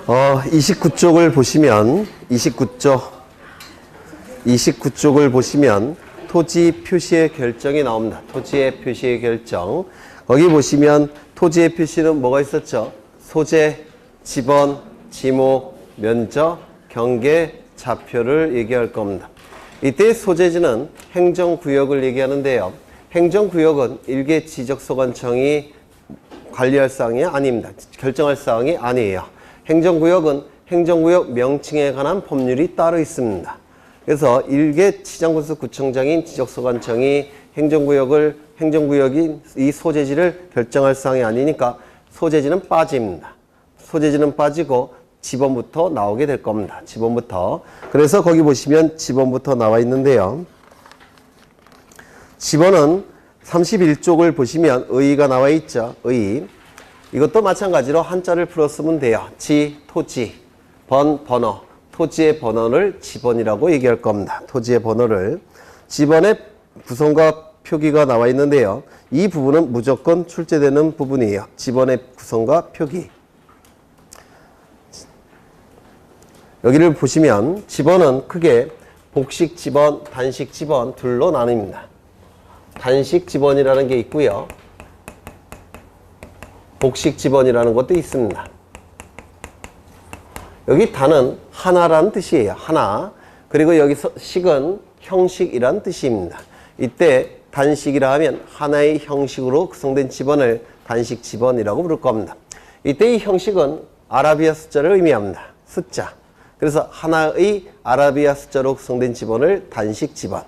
29쪽을 보시면 29쪽을 보시면 토지 표시의 결정이 나옵니다. 토지의 표시의 결정. 거기 보시면 토지의 표시는 뭐가 있었죠? 소재, 지번, 지목, 면적, 경계, 좌표를 얘기할 겁니다. 이때 소재지는 행정구역을 얘기하는데요. 행정구역은 일개 지적소관청이 관리할 사항이 아닙니다. 결정할 사항이 아니에요. 행정구역은 행정구역 명칭에 관한 법률이 따로 있습니다. 그래서 일개 시장군수구청장인 지적소관청이 행정구역인 이 소재지를 결정할 사항이 아니니까 소재지는 빠집니다. 소재지는 빠지고 지번부터 나오게 될 겁니다. 지번부터. 그래서 거기 보시면 지번부터 나와 있는데요. 지번은 31쪽을 보시면 의의가 나와 있죠. 의의. 이것도 마찬가지로 한자를 풀었으면 돼요. 지, 토지, 번, 번호. 토지의 번호를 지번이라고 얘기할 겁니다. 토지의 번호를. 지번의 구성과 표기가 나와 있는데요. 이 부분은 무조건 출제되는 부분이에요. 지번의 구성과 표기. 여기를 보시면 지번은 크게 복식 지번, 단식 지번 둘로 나뉩니다. 단식 지번이라는 게 있고요. 복식 지번이라는 것도 있습니다. 여기 단은 하나라는 뜻이에요. 하나. 그리고 여기서 식은 형식이란 뜻입니다. 이때 단식이라 하면 하나의 형식으로 구성된 지번을 단식 지번이라고 부를 겁니다. 이때 이 형식은 아라비아 숫자를 의미합니다. 숫자. 그래서 하나의 아라비아 숫자로 구성된 지번을 단식 지번.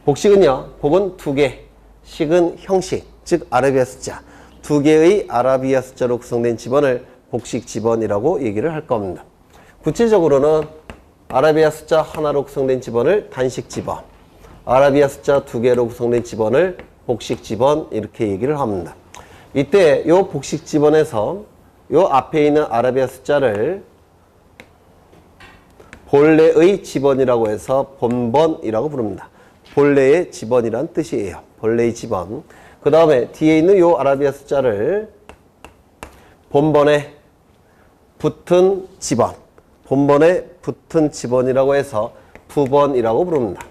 복식은요. 복은 두 개, 식은 형식, 즉 아라비아 숫자. 두 개의 아라비아 숫자로 구성된 지번을 복식 지번이라고 얘기를 할 겁니다. 구체적으로는 아라비아 숫자 하나로 구성된 지번을 단식 지번, 아라비아 숫자 두 개로 구성된 지번을 복식 지번 이렇게 얘기를 합니다. 이때 요 복식 지번에서 요 앞에 있는 아라비아 숫자를 본래의 지번이라고 해서 본번이라고 부릅니다. 본래의 지번이란 뜻이에요. 본래의 지번. 그 다음에 뒤에 있는 요 아라비아 숫자를 본번에 붙은 지번, 본번에 붙은 지번이라고 해서 부번이라고 부릅니다.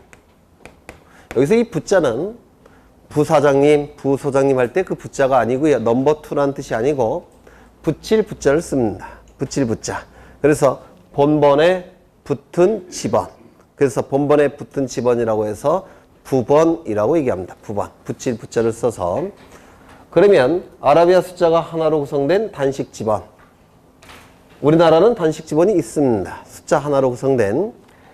여기서 이 부자는 부사장님, 부소장님 할 때 그 부자가 아니고요. 넘버 2라는 뜻이 아니고 붙일 부자를 씁니다. 붙일 부자. 그래서 본번에 붙은 지번. 그래서 본번에 붙은 지번이라고 해서 부번이라고 얘기합니다. 부번. 붙일 부자를 써서. 그러면 아라비아 숫자가 하나로 구성된 단식 지번. 우리나라는 단식 지번이 있습니다. 숫자 하나로 구성된.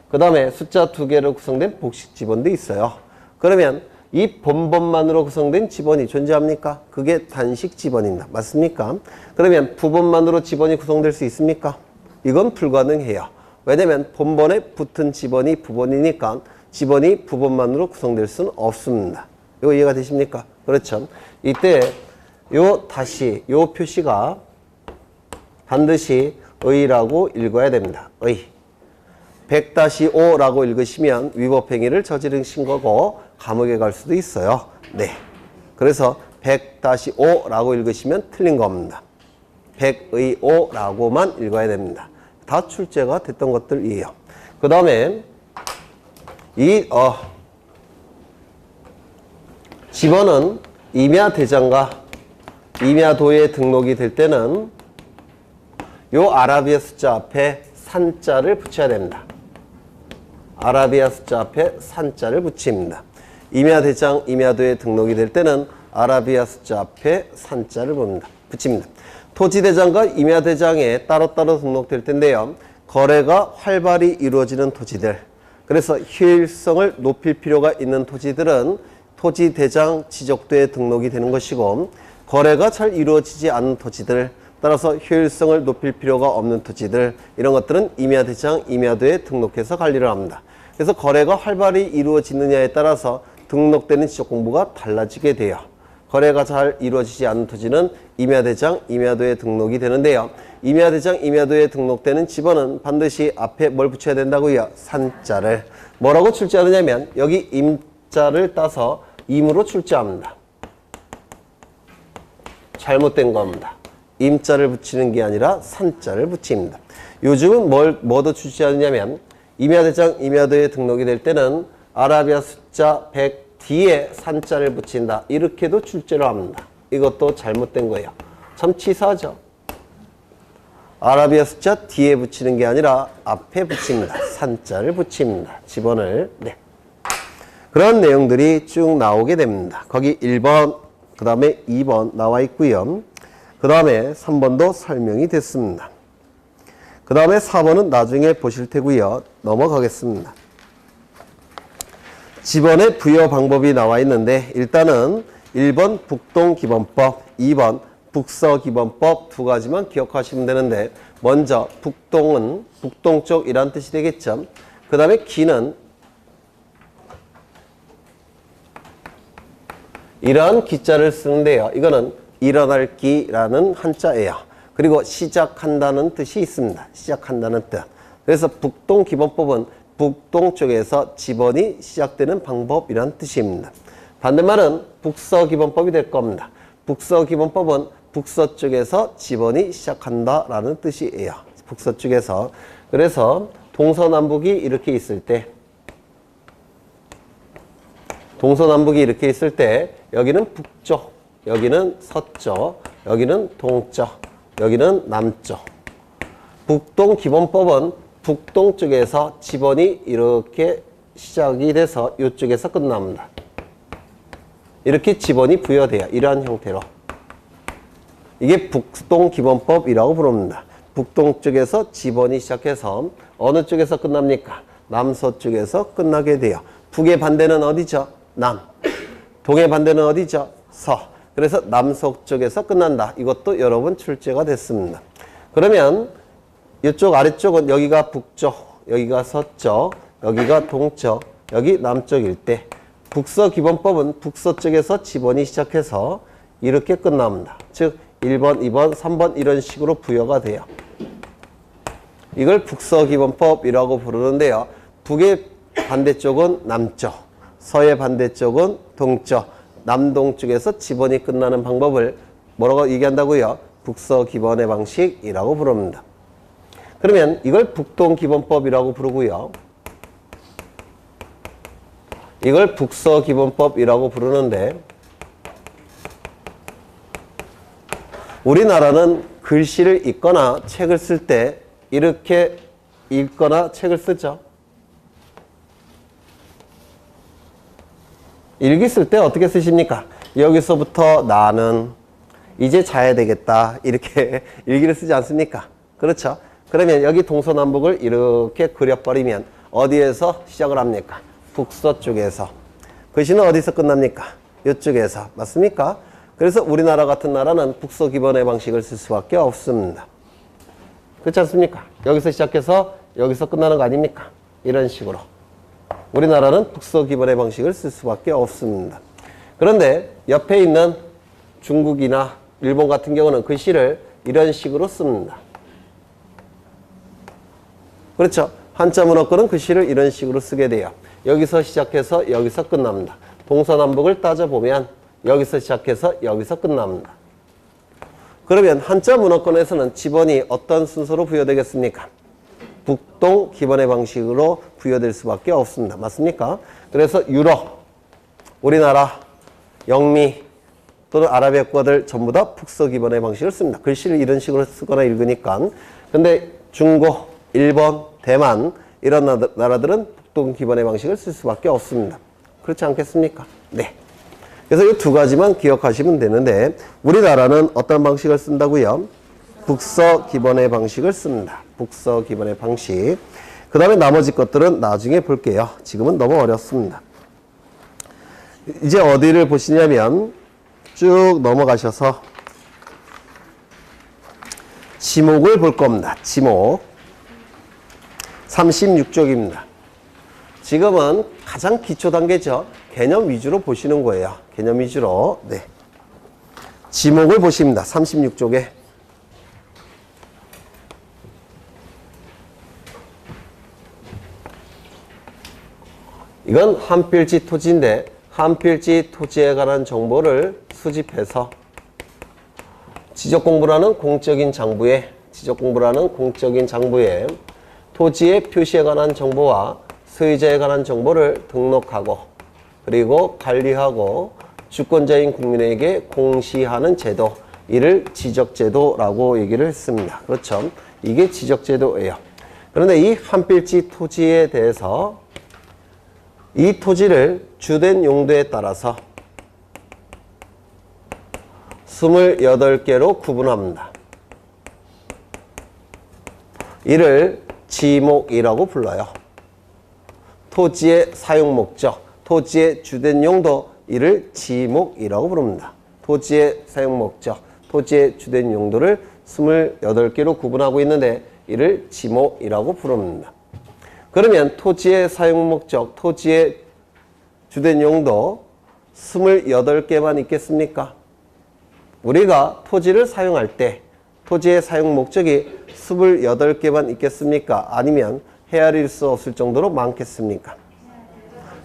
그 다음에 숫자 두 개로 구성된 복식 지번도 있어요. 그러면 이 본번만으로 구성된 지번이 존재합니까? 그게 단식 지번입니다. 맞습니까? 그러면 부번만으로 지번이 구성될 수 있습니까? 이건 불가능해요. 왜냐면 본번에 붙은 지번이 부번이니까 지번이 부번만으로 구성될 수는 없습니다. 이거 이해가 되십니까? 그렇죠. 이때 요 표시가 반드시 의라고 읽어야 됩니다. 의. 100-5라고 읽으시면 위법행위를 저지르신 거고 감옥에 갈 수도 있어요. 네. 그래서 100-5라고 읽으시면 틀린 겁니다. 100의 5라고만 읽어야 됩니다. 다 출제가 됐던 것들이에요. 그 다음에 지번은 임야대장과 임야도에 등록이 될 때는 요 아라비아 숫자 앞에 산자를 붙여야 됩니다. 아라비아 숫자 앞에 산자를 붙입니다. 임야대장, 임야도에 등록이 될 때는 아라비아 숫자 앞에 산자를 붙입니다. 토지대장과 임야대장에 따로따로 등록될 텐데요. 거래가 활발히 이루어지는 토지들, 그래서 효율성을 높일 필요가 있는 토지들은 토지대장 지적도에 등록이 되는 것이고, 거래가 잘 이루어지지 않는 토지들, 따라서 효율성을 높일 필요가 없는 토지들, 이런 것들은 임야대장, 임야도에 등록해서 관리를 합니다. 그래서 거래가 활발히 이루어지느냐에 따라서 등록되는 지적공부가 달라지게 돼요. 거래가 잘 이루어지지 않는 토지는 임야대장, 임야도에 등록이 되는데요. 임야대장, 임야도에 등록되는 지번은 반드시 앞에 뭘 붙여야 된다고요? 산자를. 뭐라고 출제하느냐면 여기 임자를 따서 임으로 출제합니다. 잘못된 겁니다. 임자를 붙이는 게 아니라 산자를 붙입니다. 요즘은 뭐도 출제하느냐면 임야대장, 임야도에 등록이 될 때는 아라비아 숫자 100 뒤에 산자를 붙인다. 이렇게도 출제를 합니다. 이것도 잘못된 거예요. 참 치사하죠. 아라비아 숫자 뒤에 붙이는 게 아니라 앞에 붙입니다. 산자를 붙입니다. 집어넣을. 네. 그런 내용들이 쭉 나오게 됩니다. 거기 1번, 그 다음에 2번 나와 있고요. 그 다음에 3번도 설명이 됐습니다. 그 다음에 4번은 나중에 보실 테고요. 넘어가겠습니다. 집원의 부여 방법이 나와 있는데 일단은 1번 북동기본법, 2번 북서기본법 두 가지만 기억하시면 되는데 먼저 북동은 북동쪽이란 뜻이 되겠죠. 그 다음에 기는 이러한 기자를 쓰는데요. 이거는 일어날 기라는 한자예요. 그리고 시작한다는 뜻이 있습니다. 시작한다는 뜻. 그래서 북동기본법은 북동쪽에서 집원이 시작되는 방법이라는 뜻입니다. 반대말은 북서기본법이 될 겁니다. 북서기본법은 북서쪽에서 집원이 시작한다라는 뜻이에요. 북서쪽에서. 그래서 동서남북이 이렇게 있을 때 여기는 북쪽, 여기는 서쪽, 여기는 동쪽, 여기는 남쪽. 북동기본법은 북동쪽에서 집원이 이렇게 시작이 돼서 이쪽에서 끝납니다. 이렇게 집원이 부여돼요. 이러한 형태로. 이게 북동기본법이라고 부릅니다. 북동쪽에서 집원이 시작해서 어느 쪽에서 끝납니까? 남서쪽에서 끝나게 돼요. 북의 반대는 어디죠? 남. 동의 반대는 어디죠? 서. 그래서 남서쪽에서 끝난다. 이것도 여러 번 출제가 됐습니다. 그러면 이쪽 아래쪽은 여기가 북쪽, 여기가 서쪽, 여기가 동쪽, 여기 남쪽일 때 북서기본법은 북서쪽에서 집원이 시작해서 이렇게 끝납니다. 즉 1번, 2번, 3번 이런 식으로 부여가 돼요. 이걸 북서기본법이라고 부르는데요. 북의 반대쪽은 남쪽, 서의 반대쪽은 동쪽, 남동쪽에서 집원이 끝나는 방법을 뭐라고 얘기한다고요? 북서기본의 방식이라고 부릅니다. 그러면 이걸 북동기본법이라고 부르고요. 이걸 북서기본법이라고 부르는데 우리나라는 글씨를 읽거나 책을 쓸 때 이렇게 읽거나 책을 쓰죠. 일기 쓸 때 어떻게 쓰십니까? 여기서부터 나는 이제 자야 되겠다. 이렇게 일기를 쓰지 않습니까? 그렇죠? 그러면 여기 동서남북을 이렇게 그려버리면 어디에서 시작을 합니까? 북서쪽에서. 글씨는 어디서 끝납니까? 이쪽에서. 맞습니까? 그래서 우리나라 같은 나라는 북서기본의 방식을 쓸 수밖에 없습니다. 그렇지 않습니까? 여기서 시작해서 여기서 끝나는 거 아닙니까? 이런 식으로. 우리나라는 북서기본의 방식을 쓸 수밖에 없습니다. 그런데 옆에 있는 중국이나 일본 같은 경우는 글씨를 이런 식으로 씁니다. 그렇죠? 한자 문어권은 글씨를 이런 식으로 쓰게 돼요. 여기서 시작해서 여기서 끝납니다. 동서남북을 따져보면 여기서 시작해서 여기서 끝납니다. 그러면 한자 문어권에서는 집원이 어떤 순서로 부여되겠습니까? 북동 기본의 방식으로 부여될 수밖에 없습니다. 맞습니까? 그래서 유럽, 우리나라, 영미 또는 아라비아 국가들 전부 다 북서 기본의 방식을 씁니다. 글씨를 이런 식으로 쓰거나 읽으니까. 근데 중국, 일본, 대만 이런 나라들은 북동 기본의 방식을 쓸 수밖에 없습니다. 그렇지 않겠습니까? 네. 그래서 이 두 가지만 기억하시면 되는데 우리나라는 어떤 방식을 쓴다고요? 북서 기본의 방식을 씁니다. 북서 기본의 방식. 그 다음에 나머지 것들은 나중에 볼게요. 지금은 너무 어렵습니다. 이제 어디를 보시냐면 쭉 넘어가셔서 지목을 볼 겁니다. 지목. 36쪽입니다. 지금은 가장 기초 단계죠. 개념 위주로 보시는 거예요. 개념 위주로. 네. 지목을 보십니다. 36쪽에. 이건 한필지 토지인데 한필지 토지에 관한 정보를 수집해서 지적공부라는 공적인 장부에 토지의 표시에 관한 정보와 소유자에 관한 정보를 등록하고 그리고 관리하고 주권자인 국민에게 공시하는 제도, 이를 지적제도라고 얘기를 했습니다. 그렇죠? 이게 지적제도예요. 그런데 이 한 필지 토지에 대해서 이 토지를 주된 용도에 따라서 28개로 구분합니다. 이를 지목이라고 불러요. 토지의 사용 목적, 토지의 주된 용도, 이를 지목이라고 부릅니다. 토지의 사용 목적, 토지의 주된 용도를 28개로 구분하고 있는데 이를 지목이라고 부릅니다. 그러면 토지의 사용 목적, 토지의 주된 용도 28개만 있겠습니까? 우리가 토지를 사용할 때 토지의 사용 목적이 28개만 있겠습니까? 아니면 헤아릴 수 없을 정도로 많겠습니까?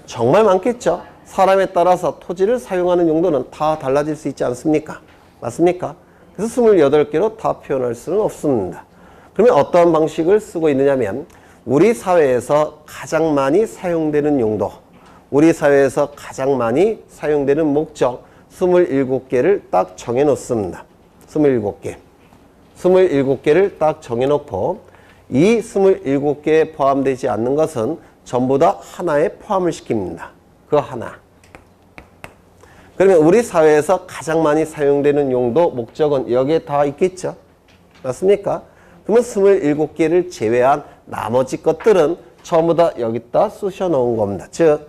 정말 많겠죠? 사람에 따라서 토지를 사용하는 용도는 다 달라질 수 있지 않습니까? 맞습니까? 그래서 28개로 다 표현할 수는 없습니다. 그러면 어떠한 방식을 쓰고 있느냐면 우리 사회에서 가장 많이 사용되는 용도, 우리 사회에서 가장 많이 사용되는 목적 27개를 딱 정해 놓습니다. 27개. 27개를 딱 정해 놓고 이 27개에 포함되지 않는 것은 전부 다 하나에 포함을 시킵니다. 그 하나. 그러면 우리 사회에서 가장 많이 사용되는 용도, 목적은 여기에 다 있겠죠? 맞습니까? 그러면 27개를 제외한 나머지 것들은 전부 다 여기다 쑤셔 놓은 겁니다. 즉,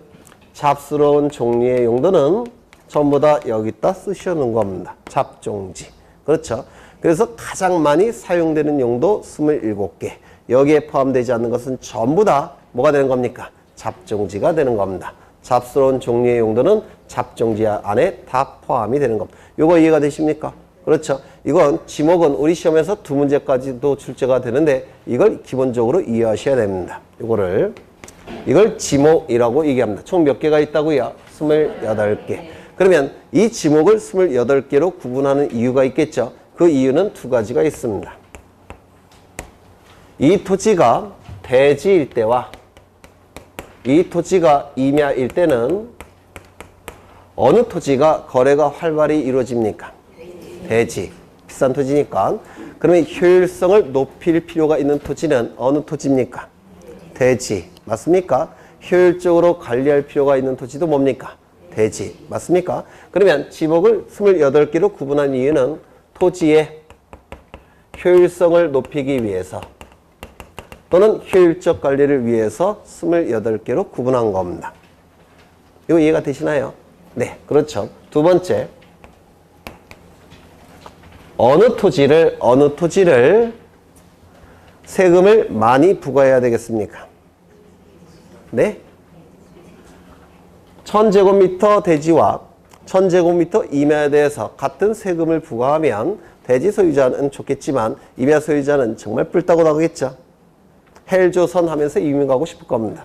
잡스러운 종류의 용도는 전부 다 여기다 쑤셔 놓은 겁니다. 잡종지. 그렇죠? 그래서 가장 많이 사용되는 용도 27개. 여기에 포함되지 않는 것은 전부 다 뭐가 되는 겁니까? 잡종지가 되는 겁니다. 잡스러운 종류의 용도는 잡종지 안에 다 포함이 되는 겁니다. 요거 이해가 되십니까? 그렇죠? 이건 지목은 우리 시험에서 2문제까지도 출제가 되는데 이걸 기본적으로 이해하셔야 됩니다. 이걸 지목이라고 얘기합니다. 총 몇 개가 있다고요? 28개. 그러면 이 지목을 28개로 구분하는 이유가 있겠죠? 그 이유는 두 가지가 있습니다. 이 토지가 대지일 때와 이 토지가 임야일 때는 어느 토지가 거래가 활발히 이루어집니까? 대지. 비싼 토지니까. 그러면 효율성을 높일 필요가 있는 토지는 어느 토지입니까? 대지. 맞습니까? 효율적으로 관리할 필요가 있는 토지도 뭡니까? 대지. 맞습니까? 그러면 지목을 28개로 구분한 이유는 토지의 효율성을 높이기 위해서 또는 효율적 관리를 위해서 28개로 구분한 겁니다. 이거 이해가 되시나요? 네, 그렇죠. 두 번째, 어느 토지를 세금을 많이 부과해야 되겠습니까? 네? 1000제곱미터 대지와 1000제곱미터 임야에 대해서 같은 세금을 부과하면 대지 소유자는 좋겠지만 임야 소유자는 정말 뿔따고 나가겠죠. 헬조선 하면서 이민 가고 싶을 겁니다.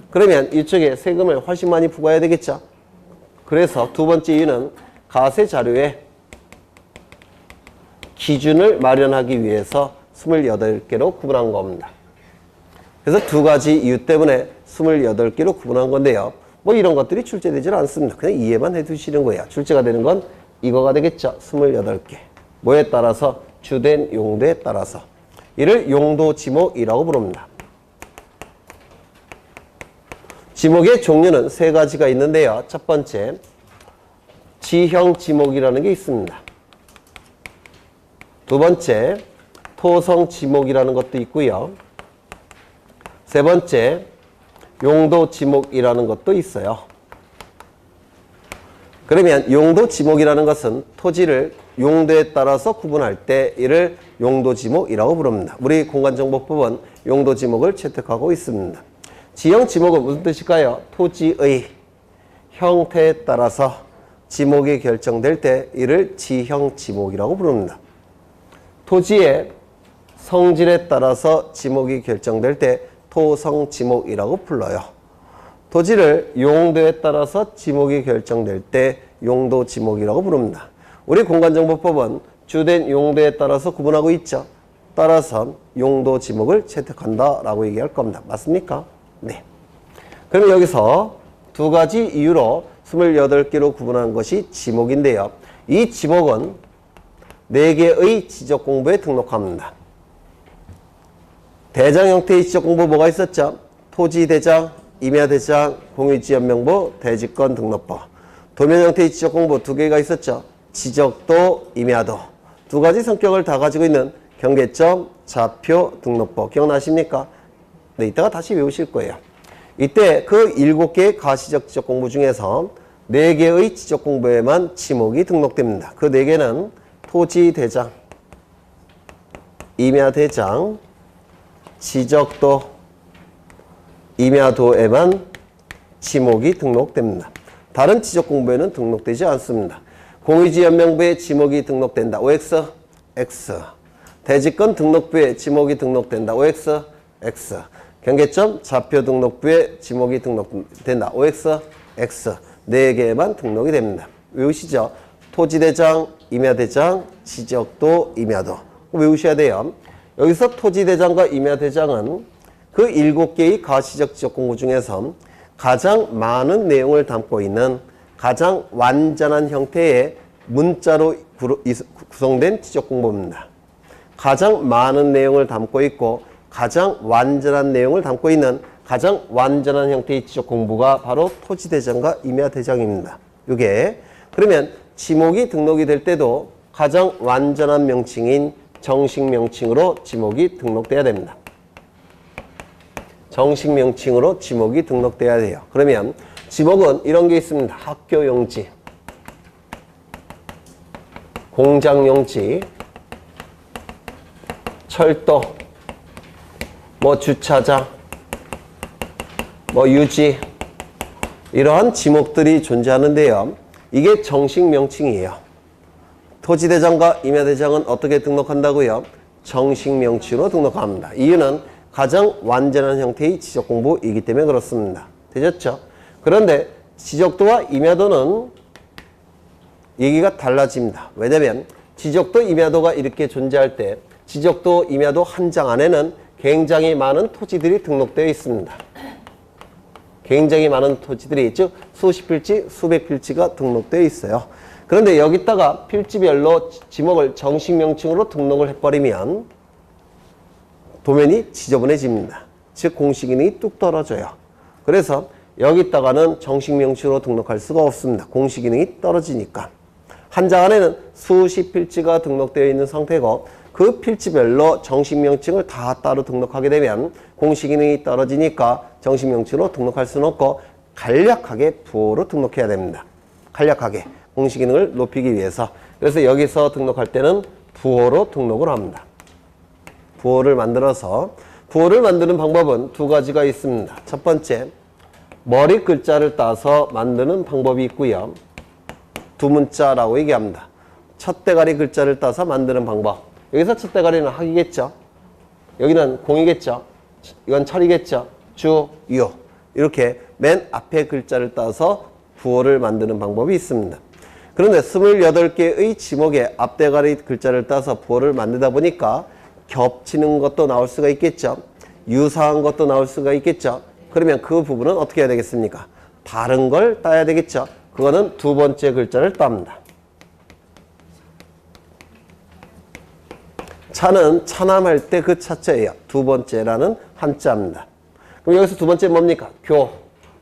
그러면 이쪽에 세금을 훨씬 많이 부과해야 되겠죠. 그래서 두 번째 이유는 가세 자료에 기준을 마련하기 위해서 28개로 구분한 겁니다. 그래서 두 가지 이유 때문에 28개로 구분한 건데요. 뭐 이런 것들이 출제되지는 않습니다. 그냥 이해만 해두시는 거예요. 출제가 되는 건 이거가 되겠죠. 28개. 뭐에 따라서? 주된 용도에 따라서. 이를 용도 지목이라고 부릅니다. 지목의 종류는 세 가지가 있는데요. 첫 번째, 지형 지목이라는 게 있습니다. 두 번째, 토성 지목이라는 것도 있고요. 세 번째, 용도 지목이라는 것도 있어요. 그러면 용도 지목이라는 것은 토지를 용도에 따라서 구분할 때 이를 용도 지목이라고 부릅니다. 우리 공간정보법은 용도 지목을 채택하고 있습니다. 지형 지목은 무슨 뜻일까요? 토지의 형태에 따라서 지목이 결정될 때 이를 지형 지목이라고 부릅니다. 토지의 성질에 따라서 지목이 결정될 때 토성 지목이라고 불러요. 토지를 용도에 따라서 지목이 결정될 때 용도 지목이라고 부릅니다. 우리 공간정보법은 주된 용도에 따라서 구분하고 있죠. 따라서 용도 지목을 채택한다라고 얘기할 겁니다. 맞습니까? 네. 그럼 여기서 두 가지 이유로 28개로 구분하는 것이 지목인데요. 이 지목은 4개의 지적 공부에 등록합니다. 대장 형태의 지적 공부 뭐가 있었죠? 토지 대장, 임야 대장, 공유지역 명부, 대지권 등록부. 도면 형태의 지적 공부 2개가 있었죠. 지적도, 임야도. 2가지 성격을 다 가지고 있는 경계점, 좌표, 등록부. 기억나십니까? 네, 이따가 다시 외우실 거예요. 이때 그 7개의 가시적 지적 공부 중에서 4개의 지적 공부에만 지목이 등록됩니다. 그 4개는 토지 대장, 임야 대장, 지적도, 임야도에만 지목이 등록됩니다. 다른 지적 공부에는 등록되지 않습니다. 공유지역 명부에 지목이 등록된다. OX, X. 대지권 등록부에 지목이 등록된다. OX, X. 경계점 좌표 등록부에 지목이 등록된다. OX, X. 4개만 등록이 됩니다. 외우시죠? 토지대장, 임야대장, 지적도, 임야도. 외우셔야 돼요. 여기서 토지대장과 임야대장은 그 7개의 가시적 지적 공부 중에서 가장 많은 내용을 담고 있는 가장 완전한 형태의 문자로 구성된 지적 공부입니다. 가장 많은 내용을 담고 있고 가장 완전한 내용을 담고 있는 가장 완전한 형태의 지적 공부가 바로 토지대장과 임야대장입니다. 이게 그러면 지목이 등록이 될 때도 가장 완전한 명칭인 정식 명칭으로 지목이 등록돼야 됩니다. 정식 명칭으로 지목이 등록돼야 돼요. 그러면 지목은 이런 게 있습니다. 학교 용지, 공장 용지, 철도, 주차장, 유지, 이러한 지목들이 존재하는데요. 이게 정식 명칭이에요. 토지대장과 임야대장은 어떻게 등록한다고요? 정식 명칭으로 등록합니다. 이유는 가장 완전한 형태의 지적 공부이기 때문에 그렇습니다. 되셨죠? 그런데 지적도와 임야도는 얘기가 달라집니다. 왜냐하면 지적도, 임야도가 이렇게 존재할 때 지적도, 임야도 한 장 안에는 굉장히 많은 토지들이 등록되어 있습니다. 굉장히 많은 토지들이, 즉 수십 필지, 수백 필지가 등록되어 있어요. 그런데 여기다가 필지별로 지목을 정식 명칭으로 등록을 해버리면 도면이 지저분해집니다. 즉 공식기능이 뚝 떨어져요. 그래서 여기다가는 정식 명칭으로 등록할 수가 없습니다. 공식기능이 떨어지니까. 한 장 안에는 수십 필지가 등록되어 있는 상태고 그 필지별로 정식 명칭을 다 따로 등록하게 되면 공식기능이 떨어지니까 정식 명칭으로 등록할 수는 없고 간략하게 부호로 등록해야 됩니다. 간략하게 공식기능을 높이기 위해서. 그래서 여기서 등록할 때는 부호로 등록을 합니다. 부호를 만들어서, 부호를 만드는 방법은 2가지가 있습니다. 첫 번째, 머리 글자를 따서 만드는 방법이 있고요. 두문자라고 얘기합니다. 첫 대가리 글자를 따서 만드는 방법. 여기서 첫 대가리는 학이겠죠. 여기는 공이겠죠. 이건 철이겠죠. 주, 유. 이렇게 맨 앞에 글자를 따서 부호를 만드는 방법이 있습니다. 그런데 28개의 지목에 앞대가리 글자를 따서 부호를 만들다 보니까 겹치는 것도 나올 수가 있겠죠. 유사한 것도 나올 수가 있겠죠. 그러면 그 부분은 어떻게 해야 되겠습니까? 다른 걸 따야 되겠죠. 그거는 2번째 글자를 땁니다. 차는 차남할 때 그 차자예요. 2번째라는 한자입니다. 그럼 여기서 2번째 뭡니까? 교.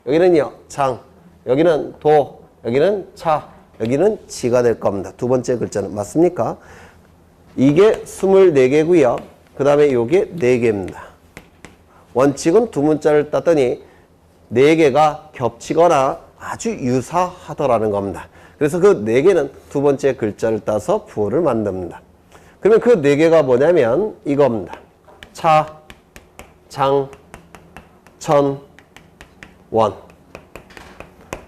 여기는요, 장. 여기는 도. 여기는 차. 여기는 지가 될 겁니다. 2번째 글자는. 맞습니까? 이게 24개고요. 그 다음에 요게 4개입니다. 원칙은 두문자를 땄더니 4개가 겹치거나 아주 유사하더라는 겁니다. 그래서 그 4개는 2번째 글자를 따서 부호를 만듭니다. 그러면 그 4개가 뭐냐면 이겁니다. 차, 장, 천, 원.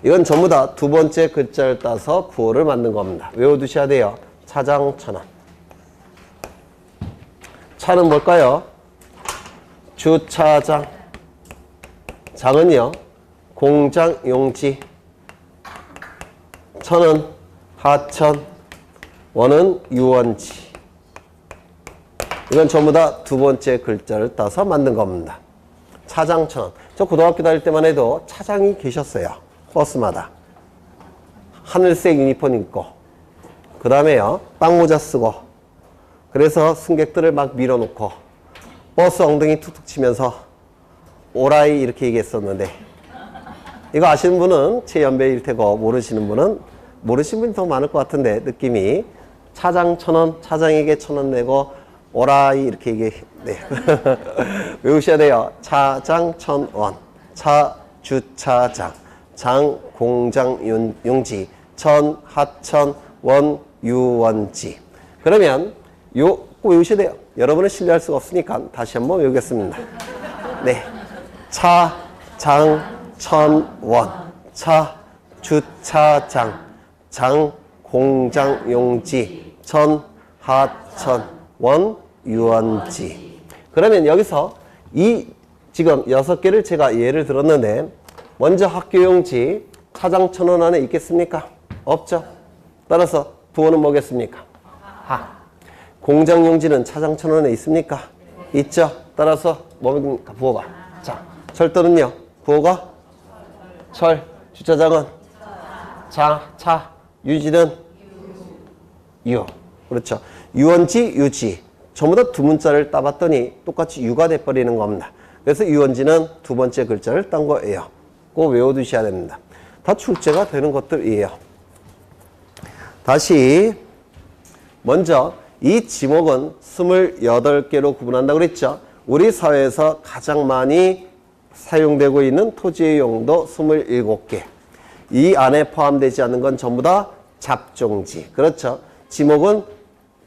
이건 전부 다 2번째 글자를 따서 부호를 만든 겁니다. 외워두셔야 돼요. 차장, 천원. 차는 뭘까요? 주차장. 장은요, 공장, 용지. 천은 하천, 원은 유원지. 이건 전부 다 두 번째 글자를 따서 만든 겁니다. 차장천원. 저 고등학교 다닐 때만 해도 차장이 계셨어요. 버스마다. 하늘색 유니폼 입고. 그 다음에요. 빵모자 쓰고. 그래서 승객들을 막 밀어놓고 버스 엉덩이 툭툭 치면서 오라이 이렇게 얘기했었는데, 이거 아시는 분은 제 연배일 테고 모르시는 분은 모르시는 분이 더 많을 것 같은데, 느낌이 차장 1,000원, 차장에게 1,000원 내고 오라이 이렇게 얘기해. 네. 외우셔야 돼요. 차장 1,000원, 차 주차장, 장 공장 용지, 천 하천, 원 유원지. 그러면 요 꼭 외우셔야 돼요. 여러분은 신뢰할 수가 없으니까 다시 한번 외우겠습니다. 네. 차, 장, 천, 원. 차, 주차장, 장, 공장, 용지, 천, 하천, 원, 유원지. 그러면 여기서 이 지금 6개를 제가 예를 들었는데, 먼저 학교 용지, 차장 1,000원 안에 있겠습니까? 없죠. 따라서 부호는 뭐겠습니까? 하. 공장 용지는 차장 1,000원에 있습니까? 있죠. 따라서 뭡니까? 부호가. 자, 철도는요? 부호가 철. 주차장은 차. 유지는 유. 그렇죠. 유원지, 유지. 전부 다 두 문자를 따봤더니 똑같이 유가 돼버리는 겁니다. 그래서 유원지는 두 번째 글자를 딴 거예요. 꼭 외워두셔야 됩니다. 다 출제가 되는 것들이에요. 다시 먼저 이 지목은 28개로 구분한다고 그랬죠. 우리 사회에서 가장 많이 사용되고 있는 토지의 용도 27개. 이 안에 포함되지 않는 건 전부 다 잡종지. 그렇죠. 지목은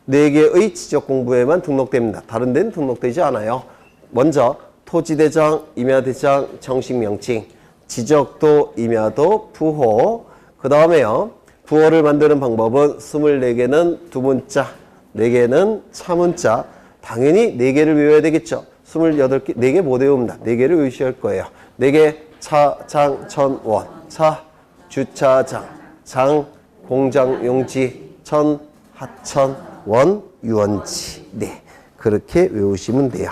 4개의 지적 공부에만 등록됩니다. 다른 데는 등록되지 않아요. 먼저 토지대장, 임야대장, 정식명칭, 지적도, 임야도, 부호. 그 다음에요. 부호를 만드는 방법은 24개는 두 문자, 4개는 차문자. 당연히 4개를 외워야 되겠죠. 28개, 4개 못 외웁니다. 4개를 외우셔야 할 거예요. 4개, 차, 장, 천, 원. 차, 주차장, 장, 공장, 용지, 천, 하천, 원, 유원지. 네, 그렇게 외우시면 돼요.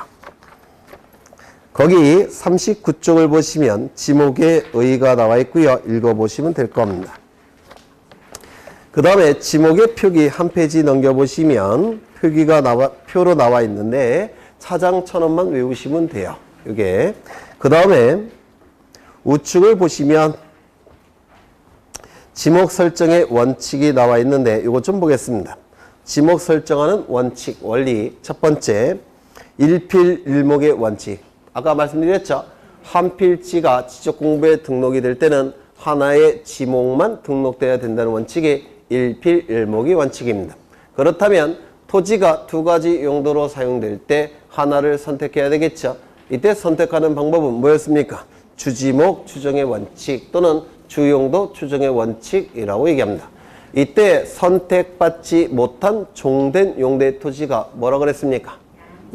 거기 39쪽을 보시면 지목의 의의가 나와 있고요. 읽어보시면 될 겁니다. 그 다음에 지목의 표기 한 페이지 넘겨보시면 표로 나와 있는데 차장 1,000원만 외우시면 돼요. 이게. 그 다음에 우측을 보시면 지목 설정의 원칙이 나와 있는데 이거 좀 보겠습니다. 지목 설정하는 원칙, 원리. 첫 번째, 일필일목의 원칙. 아까 말씀드렸죠? 한 필지가 지적공부에 등록이 될 때는 하나의 지목만 등록돼야 된다는 원칙이 일필일목의 원칙입니다. 그렇다면 토지가 2가지 용도로 사용될 때 하나를 선택해야 되겠죠? 이때 선택하는 방법은 뭐였습니까? 주지목 추정의 원칙 또는 주용도 추정의 원칙이라고 얘기합니다. 이때 선택받지 못한 종된 용도의 토지가 뭐라 그랬습니까?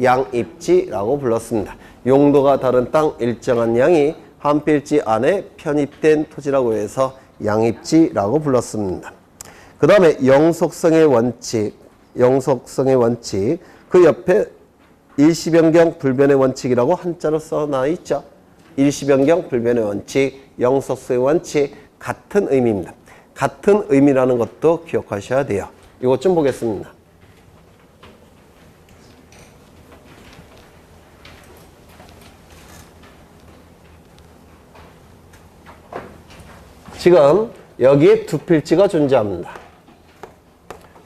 양입지라고 불렀습니다. 용도가 다른 땅 일정한 양이 한 필지 안에 편입된 토지라고 해서 양입지라고 불렀습니다. 그 다음에 영속성의 원칙, 그 옆에 일시변경 불변의 원칙이라고 한자로 써놔 있죠. 일시변경 불변의 원칙, 영속성의 원칙, 같은 의미입니다. 같은 의미라는 것도 기억하셔야 돼요. 이것 좀 보겠습니다. 지금 여기에 두 필지가 존재합니다.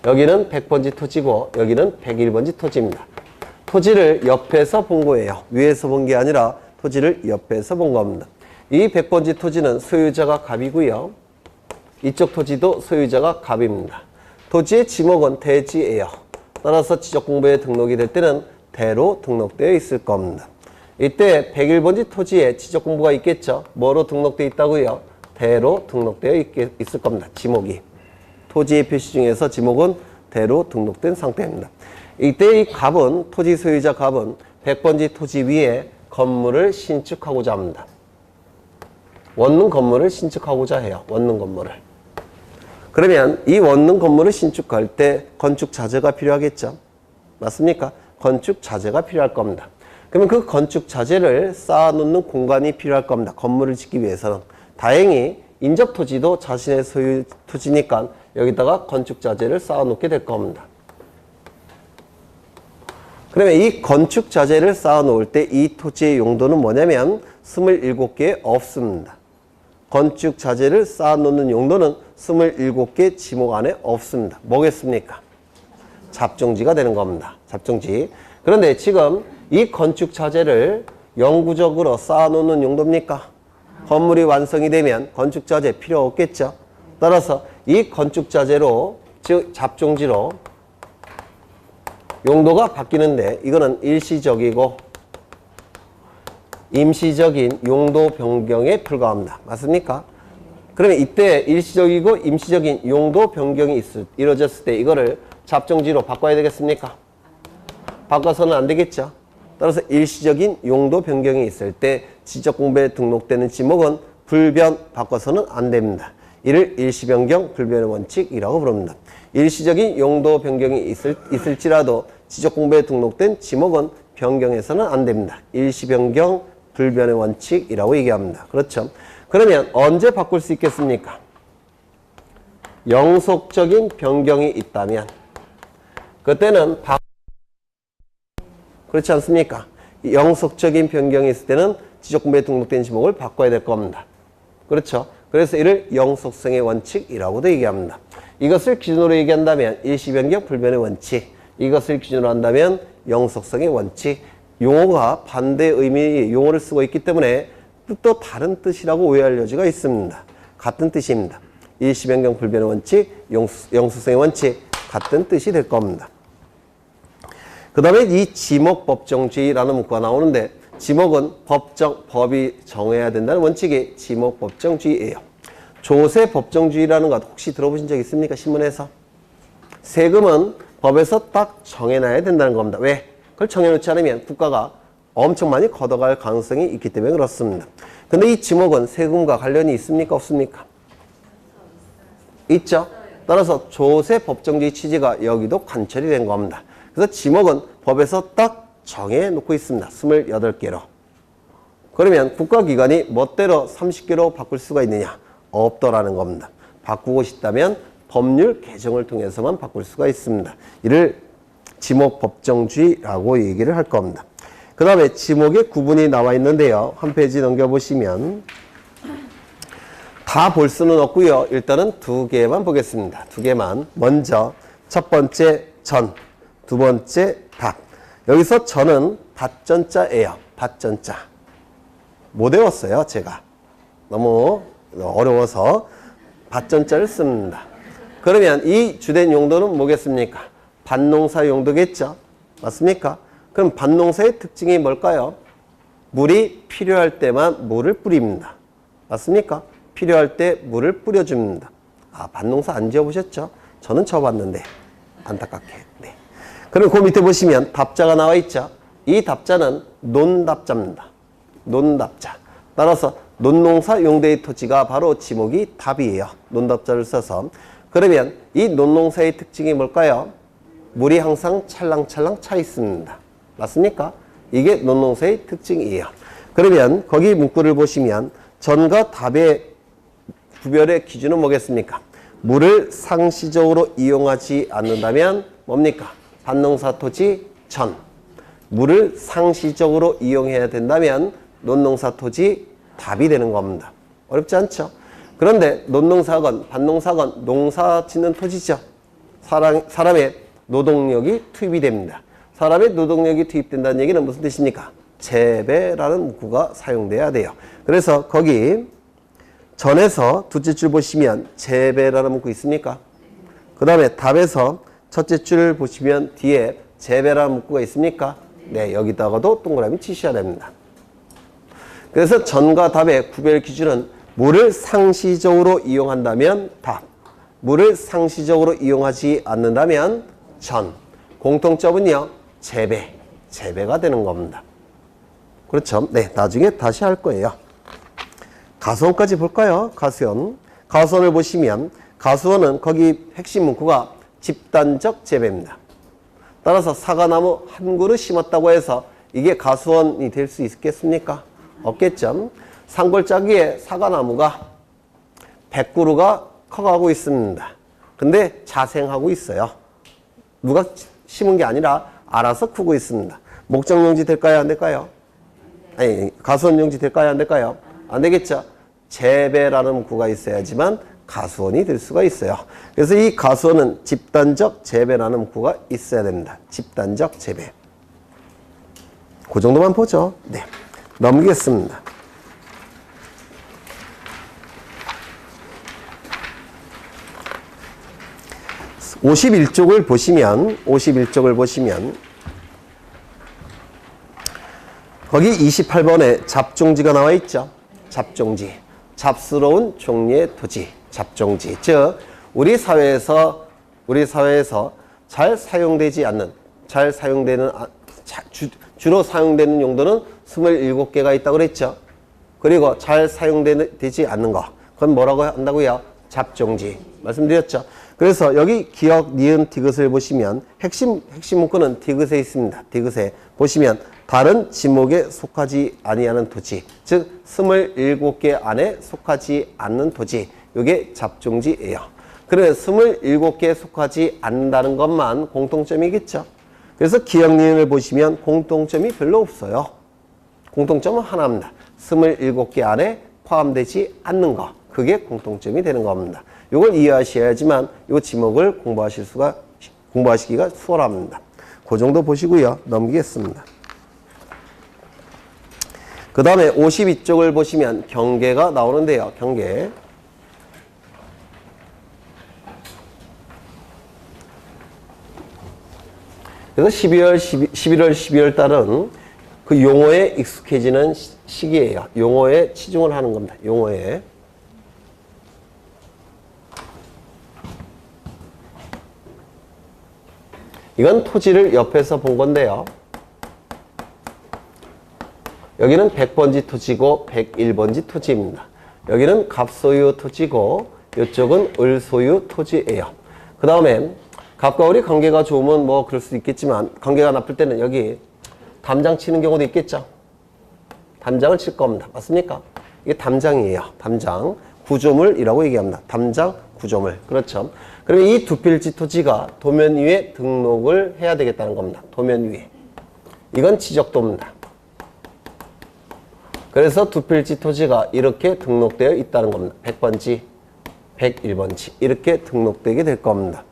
여기는 100번지 토지고 여기는 101번지 토지입니다. 토지를 옆에서 본 거예요. 위에서 본 게 아니라 토지를 옆에서 본 겁니다. 이 100번지 토지는 소유자가 갑이고요. 이쪽 토지도 소유자가 갑입니다. 토지의 지목은 대지예요. 따라서 지적공부에 등록이 될 때는 대로 등록되어 있을 겁니다. 이때 101번지 토지에 지적공부가 있겠죠. 뭐로 등록되어 있다고요? 대로 등록되어 있을 겁니다. 지목이. 토지의 표시 중에서 지목은 대로 등록된 상태입니다. 이때 이 갑은, 토지 소유자 갑은 100번지 토지 위에 건물을 신축하고자 합니다. 원룸 건물을 신축하고자 해요. 원룸 건물을. 그러면 이 원룸 건물을 신축할 때 건축 자재가 필요하겠죠. 맞습니까? 건축 자재가 필요할 겁니다. 그러면 그 건축 자재를 쌓아놓는 공간이 필요할 겁니다. 건물을 짓기 위해서는. 다행히 인접 토지도 자신의 소유 토지니까 여기다가 건축 자재를 쌓아놓게 될 겁니다. 그러면 이 건축 자재를 쌓아놓을 때 이 토지의 용도는 뭐냐면 27개 없습니다. 건축 자재를 쌓아놓는 용도는 27개 지목 안에 없습니다. 뭐겠습니까? 잡종지가 되는 겁니다. 잡종지. 그런데 지금 이 건축 자재를 영구적으로 쌓아놓는 용도입니까? 건물이 완성이 되면 건축 자재 필요 없겠죠. 따라서 이 건축 자재로, 즉 잡종지로 용도가 바뀌는데 이거는 일시적이고 임시적인 용도 변경에 불과합니다. 맞습니까? 그러면 이때 일시적이고 임시적인 용도 변경이 이루어졌을 때 이거를 잡종지로 바꿔야 되겠습니까? 바꿔서는 안 되겠죠. 따라서 일시적인 용도 변경이 있을 때 지적공부에 등록되는 지목은 불변 바꿔서는 안 됩니다. 이를 일시변경 불변의 원칙이라고 부릅니다. 일시적인 용도 변경이 있을지라도 지적공부에 등록된 지목은 변경해서는 안 됩니다. 일시변경 불변의 원칙이라고 얘기합니다. 그렇죠? 그러면 언제 바꿀 수 있겠습니까? 영속적인 변경이 있다면 그때는 그렇지 않습니까? 영속적인 변경이 있을 때는 지적공부에 등록된 지목을 바꿔야 될 겁니다. 그렇죠? 그래서 이를 영속성의 원칙이라고도 얘기합니다. 이것을 기준으로 얘기한다면 일시변경 불변의 원칙, 이것을 기준으로 한다면 영속성의 원칙. 용어가 반대 의미의 용어를 쓰고 있기 때문에 또 다른 뜻이라고 오해할 여지가 있습니다. 같은 뜻입니다. 일시변경 불변의 원칙, 영속성의 원칙 같은 뜻이 될 겁니다. 그 다음에 이 지목법정주의라는 문구가 나오는데 지목은 법이 정해야 된다는 원칙이 지목법정주의예요. 조세법정주의라는 것 혹시 들어보신 적 있습니까? 신문에서? 세금은 법에서 딱 정해놔야 된다는 겁니다. 왜? 그걸 정해놓지 않으면 국가가 엄청 많이 걷어갈 가능성이 있기 때문에 그렇습니다. 근데 이 지목은 세금과 관련이 있습니까? 없습니까? 있죠? 따라서 조세법정주의 취지가 여기도 관철이 된 겁니다. 그래서 지목은 법에서 딱 정해놓고 있습니다. 28개로. 그러면 국가기관이 멋대로 30개로 바꿀 수가 있느냐? 없더라는 겁니다. 바꾸고 싶다면 법률 개정을 통해서만 바꿀 수가 있습니다. 이를 지목법정주의라고 얘기를 할 겁니다. 그 다음에 지목의 구분이 나와 있는데요. 한 페이지 넘겨보시면 다 볼 수는 없고요. 일단은 두 개만 보겠습니다. 두 개만. 먼저 첫 번째 전, 두 번째 밭. 여기서 전은 밭전자예요. 밭전자. 못 외웠어요, 제가. 너무 어려워서 밭전자를 씁니다. 그러면 이 주된 용도는 뭐겠습니까? 밭농사 용도겠죠? 맞습니까? 그럼 밭농사의 특징이 뭘까요? 물이 필요할 때만 물을 뿌립니다. 맞습니까? 필요할 때 물을 뿌려줍니다. 아, 밭농사 안 지어보셨죠? 저는 지어봤는데 안타깝게. 네. 그럼 그 밑에 보시면 답자가 나와 있죠? 이 답자는 논답자입니다. 논답자. 따라서 논농사 용도의 토지가 바로 지목이 답이에요. 논답자를 써서. 그러면 이 논농사의 특징이 뭘까요? 물이 항상 찰랑찰랑 차 있습니다. 맞습니까? 이게 논농사의 특징이에요. 그러면 거기 문구를 보시면 전과 답의 구별의 기준은 뭐겠습니까? 물을 상시적으로 이용하지 않는다면 뭡니까? 밭농사 토지 전. 물을 상시적으로 이용해야 된다면 논농사 토지 답이 되는 겁니다. 어렵지 않죠? 그런데 논농사건, 밭농사건, 농사 짓는 토지죠. 사람의 노동력이 투입이 됩니다. 사람의 노동력이 투입된다는 얘기는 무슨 뜻입니까? 재배라는 문구가 사용돼야 돼요. 그래서 거기 전에서 둘째 줄 보시면 재배라는 문구 있습니까? 그 다음에 답에서 첫째 줄 보시면 뒤에 재배라는 문구가 있습니까? 네, 여기다가도 동그라미 치셔야 됩니다. 그래서 전과 답의 구별 기준은 물을 상시적으로 이용한다면 답, 물을 상시적으로 이용하지 않는다면 전. 공통점은요, 재배가 되는 겁니다. 그렇죠? 네, 나중에 다시 할 거예요. 가수원까지 볼까요? 가수원. 가수원을 보시면 가수원은 거기 핵심 문구가 집단적 재배입니다. 따라서 사과나무 한 그루 심었다고 해서 이게 가수원이 될 수 있겠습니까? 없겠죠. 산골짜기에 사과나무가 100그루가 커가고 있습니다. 근데 자생하고 있어요. 누가 심은 게 아니라 알아서 크고 있습니다. 목적용지 될까요? 안 될까요? 아니, 가수원용지 될까요? 안 될까요? 안 되겠죠. 재배라는 문구가 있어야지만 가수원이 될 수가 있어요. 그래서 이 가수원은 집단적 재배라는 문구가 있어야 됩니다. 집단적 재배. 그 정도만 보죠. 네. 넘기겠습니다. 51쪽을 보시면 거기 28번에 잡종지가 나와 있죠. 잡종지. 잡스러운 종류의 토지. 잡종지. 즉 우리 사회에서 잘 사용되지 않는, 주로 사용되는 용도는 27개가 있다고 그랬죠. 그리고 잘 사용되지 않는 거. 그건 뭐라고 한다고요? 잡종지. 말씀드렸죠. 그래서 여기 기역, 니은, 디귿을 보시면 핵심 문구는 디귿에 있습니다. 디귿에 보시면 다른 지목에 속하지 아니하는 토지, 즉 27개 안에 속하지 않는 토지, 이게 잡종지예요. 그래서 27개에 속하지 않는다는 것만 공통점이겠죠. 그래서 기역, 니은을 보시면 공통점이 별로 없어요. 공통점은 하나입니다. 27개 안에 포함되지 않는 것, 그게 공통점이 되는 겁니다. 이걸 이해하셔야지만 이 지목을 공부하시기가 수월합니다. 그 정도 보시고요. 넘기겠습니다. 그 다음에 52쪽을 보시면 경계가 나오는데요. 경계. 그래서 11월, 12월 달은 그 용어에 익숙해지는 시기예요. 용어에 치중을 하는 겁니다. 용어에. 이건 토지를 옆에서 본 건데요. 여기는 100번지 토지고 101번지 토지입니다. 여기는 갑소유 토지고 이쪽은 을소유 토지예요. 그 다음에 갑과 을이 관계가 좋으면 뭐 그럴 수도 있겠지만 관계가 나쁠 때는 여기 담장 치는 경우도 있겠죠. 담장을 칠 겁니다. 맞습니까? 이게 담장이에요. 담장. 구조물이라고 얘기합니다. 담장, 구조물. 그렇죠. 그러면 이 두 필지 토지가 도면 위에 등록을 해야 되겠다는 겁니다. 도면 위에. 이건 지적도입니다. 그래서 두 필지 토지가 이렇게 등록되어 있다는 겁니다. 100번지, 101번지 이렇게 등록되게 될 겁니다.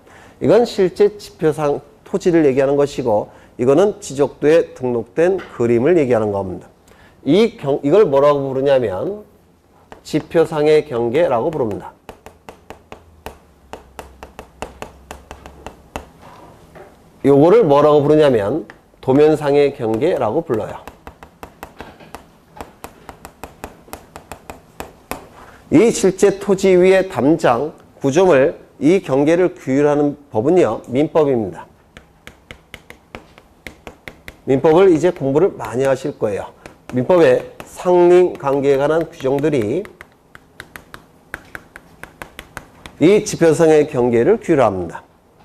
이건 실제 지표상 토지를 얘기하는 것이고 이거는 지적도에 등록된 그림을 얘기하는 겁니다. 이걸 뭐라고 부르냐면 지표상의 경계라고 부릅니다. 요거를 뭐라고 부르냐면 도면상의 경계라고 불러요. 이 실제 토지 위의 담장, 구조물, 이 경계를 규율하는 법은요, 민법입니다. 민법을 이제 공부를 많이 하실 거예요. 민법의 상린관계에 관한 규정들이 이 지표상의 경계를 규율합니다.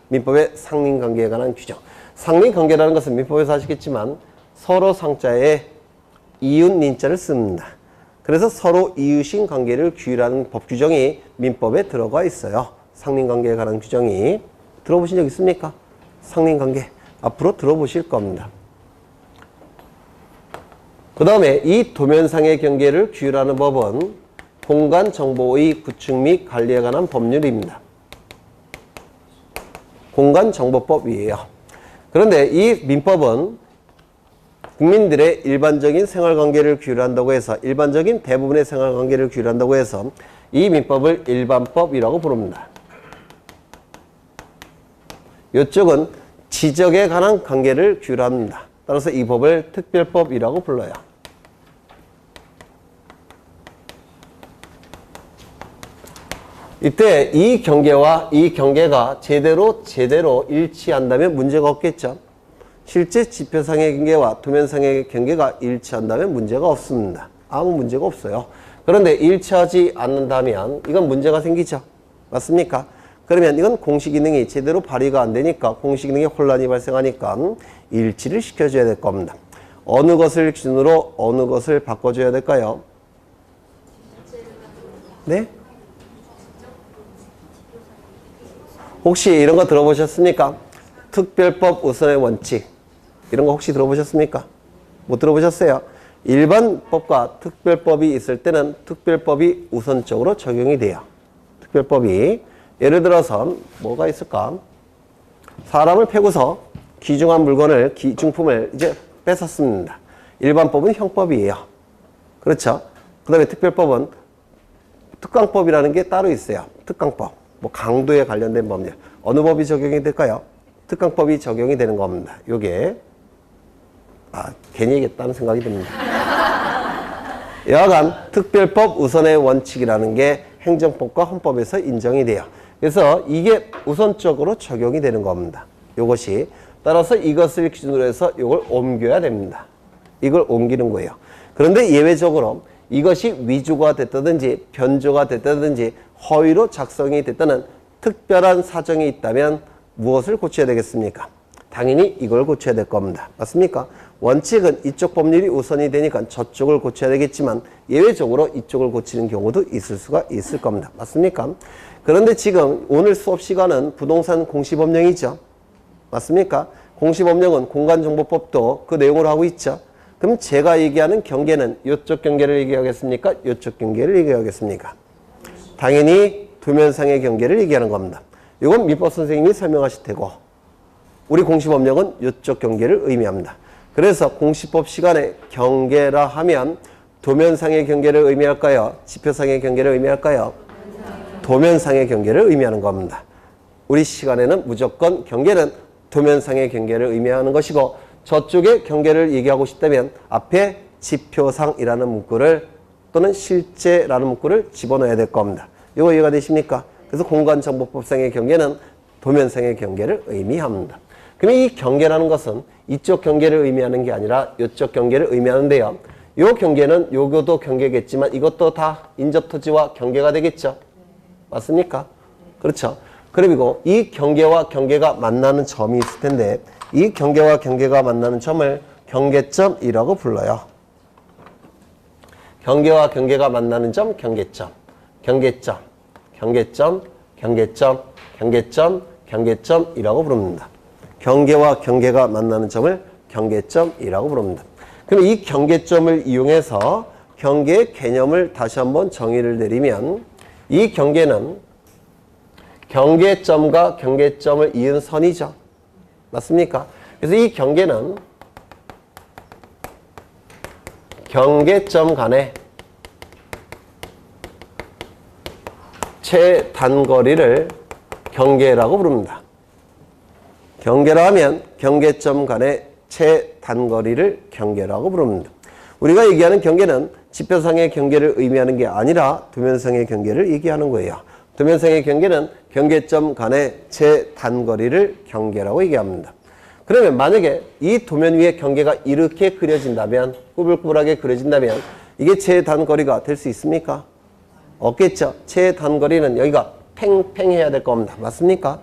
민법의 상린관계에 관한 규정. 상린관계라는 것은 민법에서 아시겠지만 서로 상자에 이웃닌자를 씁니다. 그래서 서로 이웃인 관계를 규율하는 법 규정이 민법에 들어가 있어요. 상린관계에 관한 규정이. 들어보신 적 있습니까? 상린관계. 앞으로 들어보실 겁니다. 그 다음에 이 도면상의 경계를 규율하는 법은 공간정보의 구축 및 관리에 관한 법률입니다. 공간정보법이에요. 그런데 이 민법은 국민들의 일반적인 생활관계를 규율한다고 해서 일반적인 대부분의 생활관계를 규율한다고 해서 이 민법을 일반법이라고 부릅니다. 이쪽은 지적에 관한 관계를 규율합니다. 따라서 이 법을 특별법이라고 불러요. 이때 이 경계와 이 경계가 제대로 일치한다면 문제가 없겠죠. 실제 지표상의 경계와 도면상의 경계가 일치한다면 문제가 없습니다. 아무 문제가 없어요. 그런데 일치하지 않는다면 이건 문제가 생기죠. 맞습니까? 그러면 이건 공식 기능이 제대로 발휘가 안 되니까 공식 기능에 혼란이 발생하니까 일치를 시켜줘야 될 겁니다. 어느 것을 기준으로 어느 것을 바꿔줘야 될까요? 네? 혹시 이런 거 들어보셨습니까? 특별법 우선의 원칙. 이런 거 혹시 들어보셨습니까? 못 들어보셨어요? 일반 법과 특별법이 있을 때는 특별법이 우선적으로 적용이 돼요. 특별법이. 예를 들어서 뭐가 있을까? 사람을 패고서 귀중한 물건을, 귀중품을 이제 뺏었습니다. 일반법은 형법이에요. 그렇죠? 그 다음에 특별법은 특강법이라는 게 따로 있어요. 특강법. 뭐 강도에 관련된 법률. 어느 법이 적용이 될까요? 특강법이 적용이 되는 겁니다. 요게 괜히 얘기했다는 생각이 듭니다. 여하간 특별법 우선의 원칙이라는 게 행정법과 헌법에서 인정이 돼요. 그래서 이게 우선적으로 적용이 되는 겁니다. 요것이. 따라서 이것을 기준으로 해서 이걸 옮겨야 됩니다. 이걸 옮기는 거예요. 그런데 예외적으로 이것이 위조가 됐다든지 변조가 됐다든지 허위로 작성이 됐다는 특별한 사정이 있다면 무엇을 고쳐야 되겠습니까? 당연히 이걸 고쳐야 될 겁니다. 맞습니까? 원칙은 이쪽 법률이 우선이 되니까 저쪽을 고쳐야 되겠지만 예외적으로 이쪽을 고치는 경우도 있을 수가 있을 겁니다. 맞습니까? 그런데 지금 오늘 수업 시간은 부동산 공시법령이죠. 맞습니까? 공시법령은 공간정보법도 그 내용으로 하고 있죠. 그럼 제가 얘기하는 경계는 이쪽 경계를 얘기하겠습니까? 이쪽 경계를 얘기하겠습니까? 당연히 도면상의 경계를 얘기하는 겁니다. 이건 민법 선생님이 설명하실 테고 우리 공시법령은 이쪽 경계를 의미합니다. 그래서 공시법 시간에 경계라 하면 도면상의 경계를 의미할까요? 지표상의 경계를 의미할까요? 도면상의 경계를 의미하는 겁니다. 우리 시간에는 무조건 경계는 도면상의 경계를 의미하는 것이고 저쪽의 경계를 얘기하고 싶다면 앞에 지표상이라는 문구를 또는 실제라는 문구를 집어넣어야 될 겁니다. 이거 이해가 되십니까? 그래서 공간정보법상의 경계는 도면상의 경계를 의미합니다. 그러면 이 경계라는 것은 이쪽 경계를 의미하는 게 아니라 이쪽 경계를 의미하는데요. 이 경계는 요거도 경계겠지만 이것도 다 인접토지와 경계가 되겠죠. 맞습니까? 그렇죠. 그리고 이 경계와 경계가 만나는 점이 있을 텐데 이 경계와 경계가 만나는 점을 경계점이라고 불러요. 경계와 경계가 만나는 점, 경계점. 경계점, 경계점, 경계점, 경계점, 경계점이라고 부릅니다. 경계와 경계가 만나는 점을 경계점이라고 부릅니다. 그럼 이 경계점을 이용해서 경계의 개념을 다시 한번 정의를 내리면 이 경계는 경계점과 경계점을 이은 선이죠. 맞습니까? 그래서 이 경계는 경계점 간의 최단거리를 경계라고 부릅니다. 경계라 하면 경계점 간의 최단거리를 경계라고 부릅니다. 우리가 얘기하는 경계는 지표상의 경계를 의미하는 게 아니라 도면상의 경계를 얘기하는 거예요. 도면상의 경계는 경계점 간의 최단거리를 경계라고 얘기합니다. 그러면 만약에 이 도면 위에 경계가 이렇게 그려진다면 꾸불꾸불하게 그려진다면 이게 최단거리가 될 수 있습니까? 없겠죠. 최단거리는 여기가 팽팽해야 될 겁니다. 맞습니까?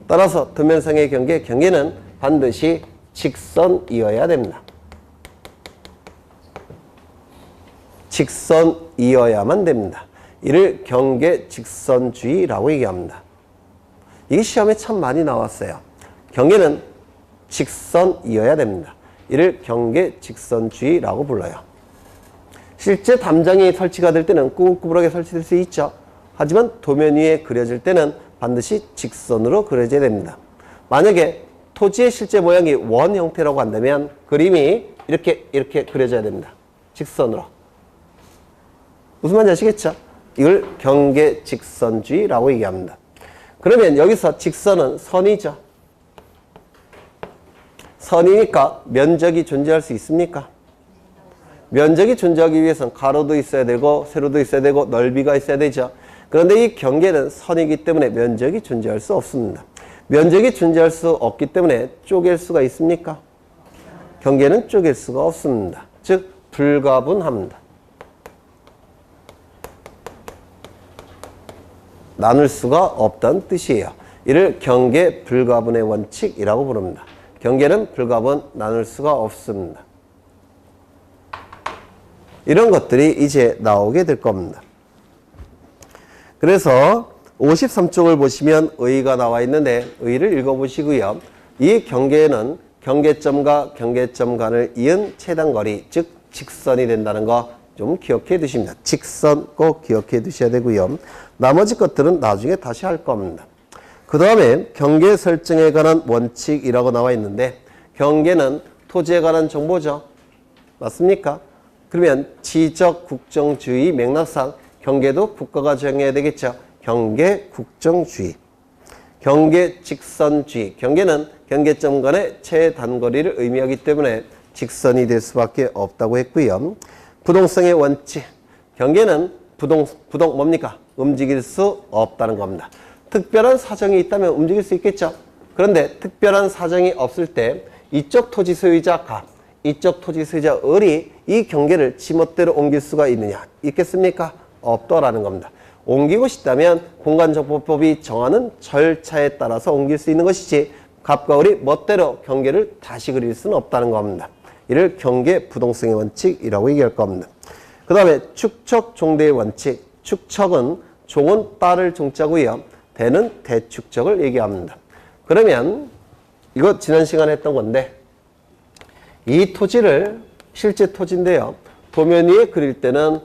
따라서 도면상의 경계는 반드시 직선이어야 됩니다. 직선이어야만 됩니다. 이를 경계직선주의라고 얘기합니다. 이게 시험에 참 많이 나왔어요. 경계는 직선이어야 됩니다. 이를 경계직선주의라고 불러요. 실제 담장이 설치가 될 때는 꾸불꾸불하게 설치될 수 있죠. 하지만 도면 위에 그려질 때는 반드시 직선으로 그려져야 됩니다. 만약에 토지의 실제 모양이 원 형태라고 한다면 그림이 이렇게 그려져야 됩니다. 직선으로. 무슨 말인지 아시겠죠? 이걸 경계직선주의라고 얘기합니다. 그러면 여기서 직선은 선이죠. 선이니까 면적이 존재할 수 있습니까? 면적이 존재하기 위해서는 가로도 있어야 되고 세로도 있어야 되고 넓이가 있어야 되죠. 그런데 이 경계는 선이기 때문에 면적이 존재할 수 없습니다. 면적이 존재할 수 없기 때문에 쪼갤 수가 있습니까? 경계는 쪼갤 수가 없습니다. 즉 불가분합니다. 나눌 수가 없다는 뜻이에요. 이를 경계 불가분의 원칙이라고 부릅니다. 경계는 불가분, 나눌 수가 없습니다. 이런 것들이 이제 나오게 될 겁니다. 그래서 53쪽을 보시면 의가 나와 있는데 의를 읽어보시고요. 이 경계는 경계점과 경계점 간을 이은 최단거리, 즉 직선이 된다는 거 좀 기억해 두십니다. 직선 꼭 기억해 두셔야 되고요. 나머지 것들은 나중에 다시 할 겁니다. 그 다음에 경계 설정에 관한 원칙이라고 나와 있는데 경계는 토지에 관한 정보죠. 맞습니까? 그러면 지적 국정주의 맥락상 경계도 국가가 정해야 되겠죠. 경계 국정주의, 경계 직선주의. 경계는 경계점 간의 최단거리를 의미하기 때문에 직선이 될 수밖에 없다고 했고요. 부동성의 원칙. 경계는 부동 뭡니까? 움직일 수 없다는 겁니다. 특별한 사정이 있다면 움직일 수 있겠죠. 그런데 특별한 사정이 없을 때 이쪽 토지 소유자 가, 이쪽 토지 소유자 을이 이 경계를 지멋대로 옮길 수가 있느냐? 있겠습니까? 없더라는 겁니다. 옮기고 싶다면 공간정보법이 정하는 절차에 따라서 옮길 수 있는 것이지 갑과 을이 멋대로 경계를 다시 그릴 수는 없다는 겁니다. 이를 경계 부동성의 원칙이라고 얘기할 겁니다. 그 다음에 축척 종대의 원칙. 축척은 종은 따를 종자고요. 대는 대축척을 얘기합니다. 그러면 이거 지난 시간에 했던 건데 이 토지를 실제 토지인데요. 도면 위에 그릴 때는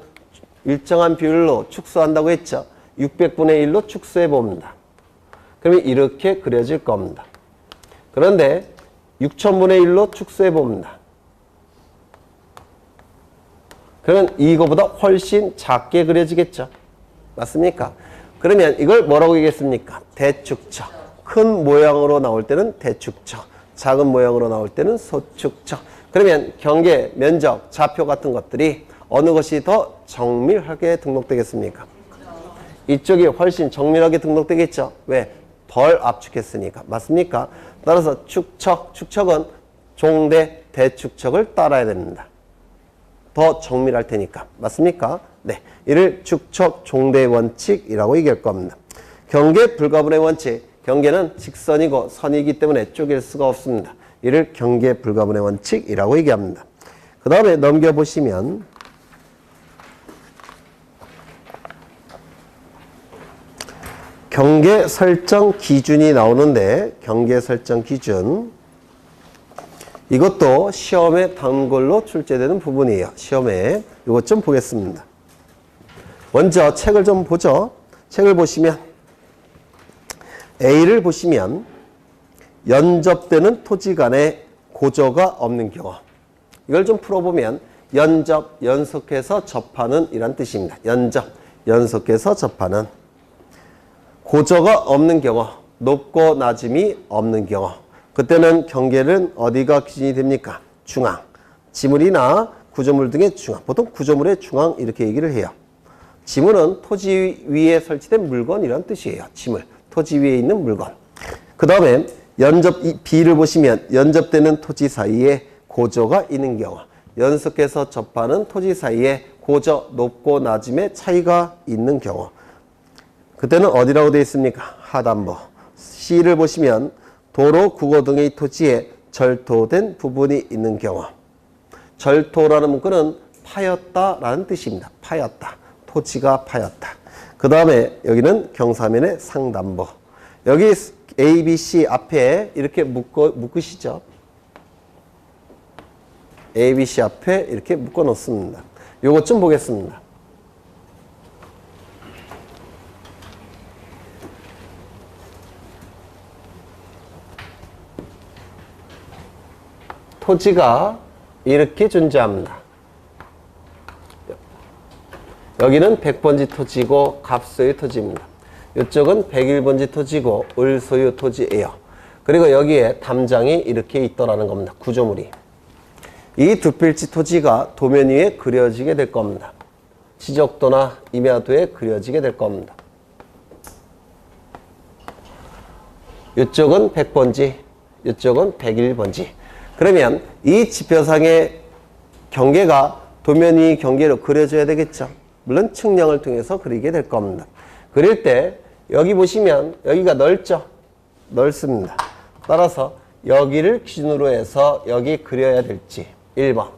일정한 비율로 축소한다고 했죠. 600분의 1로 축소해 봅니다. 그러면 이렇게 그려질 겁니다. 그런데 6000분의 1로 축소해 봅니다. 그러면 이거보다 훨씬 작게 그려지겠죠. 맞습니까? 그러면 이걸 뭐라고 얘기했습니까? 대축척. 큰 모양으로 나올 때는 대축척, 작은 모양으로 나올 때는 소축척. 그러면 경계, 면적, 좌표 같은 것들이 어느 것이 더 정밀하게 등록되겠습니까? 이쪽이 훨씬 정밀하게 등록되겠죠. 왜? 덜 압축했으니까. 맞습니까? 따라서 축척은 종대, 대축척을 따라야 됩니다. 더 정밀할 테니까. 맞습니까? 네. 이를 축척 종대 원칙이라고 얘기할 겁니다. 경계 불가분의 원칙. 경계는 직선이고 선이기 때문에 쪼갤 수가 없습니다. 이를 경계 불가분의 원칙이라고 얘기합니다. 그 다음에 넘겨보시면 경계 설정 기준이 나오는데 경계 설정 기준 이것도 시험에 단골로 출제되는 부분이에요. 시험에 이것 좀 보겠습니다. 먼저 책을 좀 보죠. 책을 보시면 A를 보시면 연접되는 토지 간에 고저가 없는 경우 이걸 좀 풀어보면 연접, 연속해서 접하는 이란 뜻입니다. 연접, 연속해서 접하는 고저가 없는 경우 높고 낮음이 없는 경우 그때는 경계는 어디가 기준이 됩니까? 중앙. 지물이나 구조물 등의 중앙. 보통 구조물의 중앙 이렇게 얘기를 해요. 지물은 토지 위에 설치된 물건이라는 뜻이에요. 지물. 토지 위에 있는 물건. 그 다음에 연접 B를 보시면 연접되는 토지 사이에 고저가 있는 경우. 연속해서 접하는 토지 사이에 고저, 높고 낮음의 차이가 있는 경우. 그때는 어디라고 되어 있습니까? 하단부. C를 보시면 도로, 국어 등의 토지에 절토된 부분이 있는 경우. 절토라는 문구는 파였다라는 뜻입니다. 파였다. 토지가 파였다. 그 다음에 여기는 경사면의 상단부. 여기 A, B, C 앞에 이렇게 묶으시죠. A, B, C 앞에 이렇게 묶어 놓습니다. 요것 좀 보겠습니다. 토지가 이렇게 존재합니다. 여기는 100번지 토지고 갑소유 토지입니다. 이쪽은 101번지 토지고 을소유 토지예요. 그리고 여기에 담장이 이렇게 있더라는 겁니다. 구조물이. 이 두 필지 토지가 도면 위에 그려지게 될 겁니다. 지적도나 임야도에 그려지게 될 겁니다. 이쪽은 100번지, 이쪽은 101번지. 그러면 이 지표상의 경계가 도면 위 경계로 그려져야 되겠죠. 물론 측량을 통해서 그리게 될 겁니다. 그릴 때 여기 보시면 여기가 넓죠? 넓습니다. 따라서 여기를 기준으로 해서 여기 그려야 될지 1번.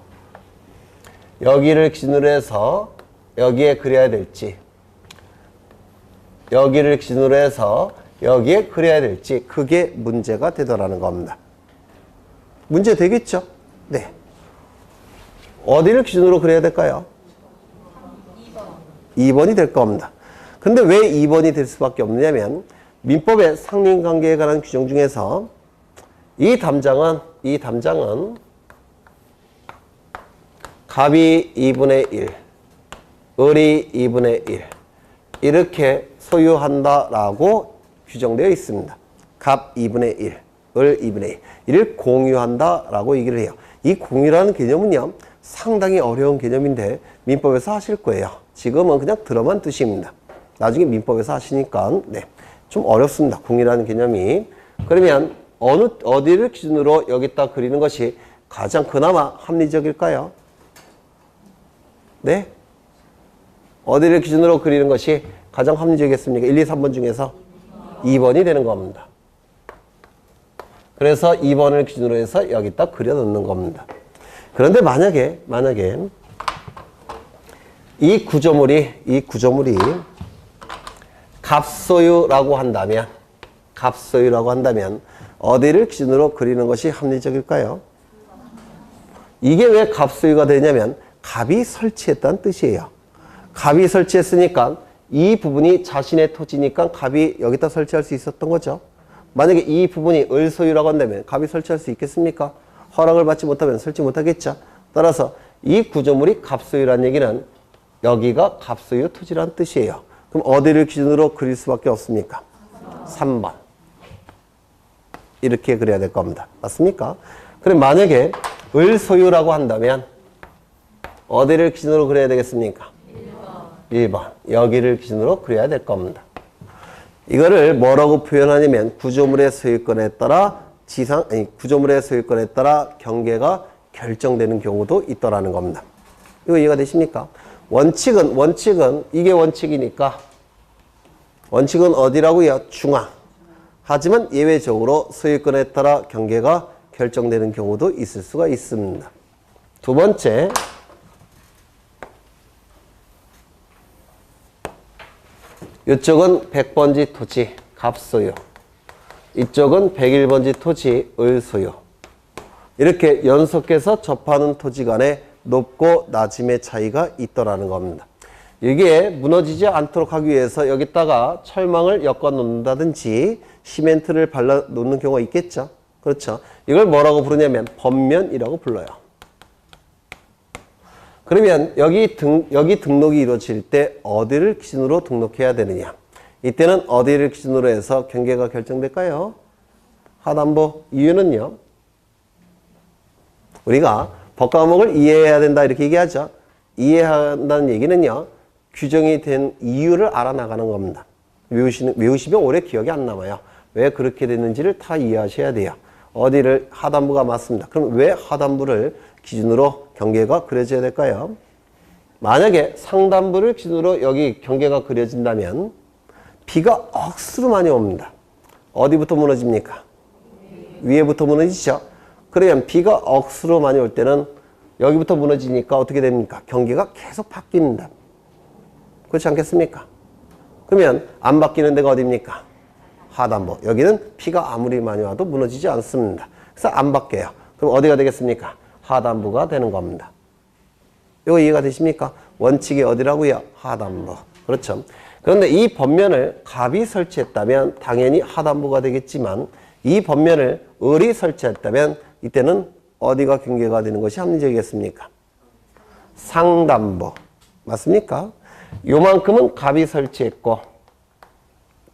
여기를 기준으로 해서 여기에 그려야 될지, 여기를 기준으로 해서 여기에 그려야 될지, 그게 문제가 되더라는 겁니다. 문제 되겠죠? 네. 어디를 기준으로 그려야 될까요? 2번이 될 겁니다. 근데 왜 2번이 될 수밖에 없느냐면 민법의 상린관계에 관한 규정 중에서 이 담장은 갑이 2분의 1, 을이 2분의 1 이렇게 소유한다라고 규정되어 있습니다. 갑 2분의 1, 을 2분의 1 이를 공유한다라고 얘기를 해요. 이 공유라는 개념은요 상당히 어려운 개념인데 민법에서 하실 거예요. 지금은 그냥 들어만 두십니다. 나중에 민법에서 하시니까 좀 어렵습니다. 공유라는 개념이. 그러면 어디를 기준으로 여기다 그리는 것이 가장 그나마 합리적일까요? 네? 어디를 기준으로 그리는 것이 가장 합리적이겠습니까? 1, 2, 3번 중에서 2번이 되는 겁니다. 그래서 2번을 기준으로 해서 여기다 그려 넣는 겁니다. 그런데 만약에 이 구조물이 갑소유라고 한다면 어디를 기준으로 그리는 것이 합리적일까요? 이게 왜 갑소유가 되냐면 갑이 설치했다는 뜻이에요. 갑이 설치했으니까 이 부분이 자신의 토지니까 갑이 여기다 설치할 수 있었던 거죠. 만약에 이 부분이 을소유라고 한다면 갑이 설치할 수 있겠습니까? 허락을 받지 못하면 설치 못하겠죠. 따라서 이 구조물이 갑소유라는 얘기는 여기가 갑소유 토지라는 뜻이에요. 그럼 어디를 기준으로 그릴 수밖에 없습니까? 3번. 이렇게 그려야 될 겁니다. 맞습니까? 그럼 만약에 을소유라고 한다면 어디를 기준으로 그려야 되겠습니까? 1번. 여기를 기준으로 그려야 될 겁니다. 이거를 뭐라고 표현하냐면 구조물의 소유권에 따라 구조물의 소유권에 따라 경계가 결정되는 경우도 있더라는 겁니다. 이거 이해가 되십니까? 원칙은 이게 원칙이니까 원칙은 어디라고요? 중앙. 하지만 예외적으로 소유권에 따라 경계가 결정되는 경우도 있을 수가 있습니다. 두 번째, 이쪽은 100번지 토지 갑소유, 이쪽은 101번지 토지 을소유. 이렇게 연속해서 접하는 토지 간에 높고 낮음의 차이가 있더라는 겁니다. 이게 무너지지 않도록 하기 위해서 여기다가 철망을 엮어 놓는다든지 시멘트를 발라 놓는 경우가 있겠죠. 그렇죠. 이걸 뭐라고 부르냐면 번면이라고 불러요. 그러면 여기 등록이 이루어질 때 어디를 기준으로 등록해야 되느냐? 이때는 어디를 기준으로 해서 경계가 결정될까요? 하단부. 이유는요, 우리가 법 과목을 이해해야 된다 이렇게 얘기하죠. 이해한다는 얘기는요, 규정이 된 이유를 알아나가는 겁니다. 외우시면 오래 기억이 안 남아요. 왜 그렇게 됐는지를 다 이해하셔야 돼요. 어디를 하단부가 맞습니다. 그럼 왜 하단부를 기준으로 경계가 그려져야 될까요? 만약에 상단부를 기준으로 여기 경계가 그려진다면 비가 억수로 많이 옵니다. 어디부터 무너집니까? 위에부터 무너지죠. 그러면 비가 억수로 많이 올 때는 여기부터 무너지니까 어떻게 됩니까? 경계가 계속 바뀝니다. 그렇지 않겠습니까? 그러면 안 바뀌는 데가 어디입니까? 하단부. 여기는 비가 아무리 많이 와도 무너지지 않습니다. 그래서 안 바뀌어요. 그럼 어디가 되겠습니까? 하단부가 되는 겁니다. 이거 이해가 되십니까? 원칙이 어디라고요? 하단부. 그렇죠. 그런데 이 번면을 갑이 설치했다면 당연히 하단부가 되겠지만 이 번면을 을이 설치했다면 이때는 어디가 경계가 되는 것이 합리적이겠습니까? 상단부. 맞습니까? 요만큼은 갑이 설치했고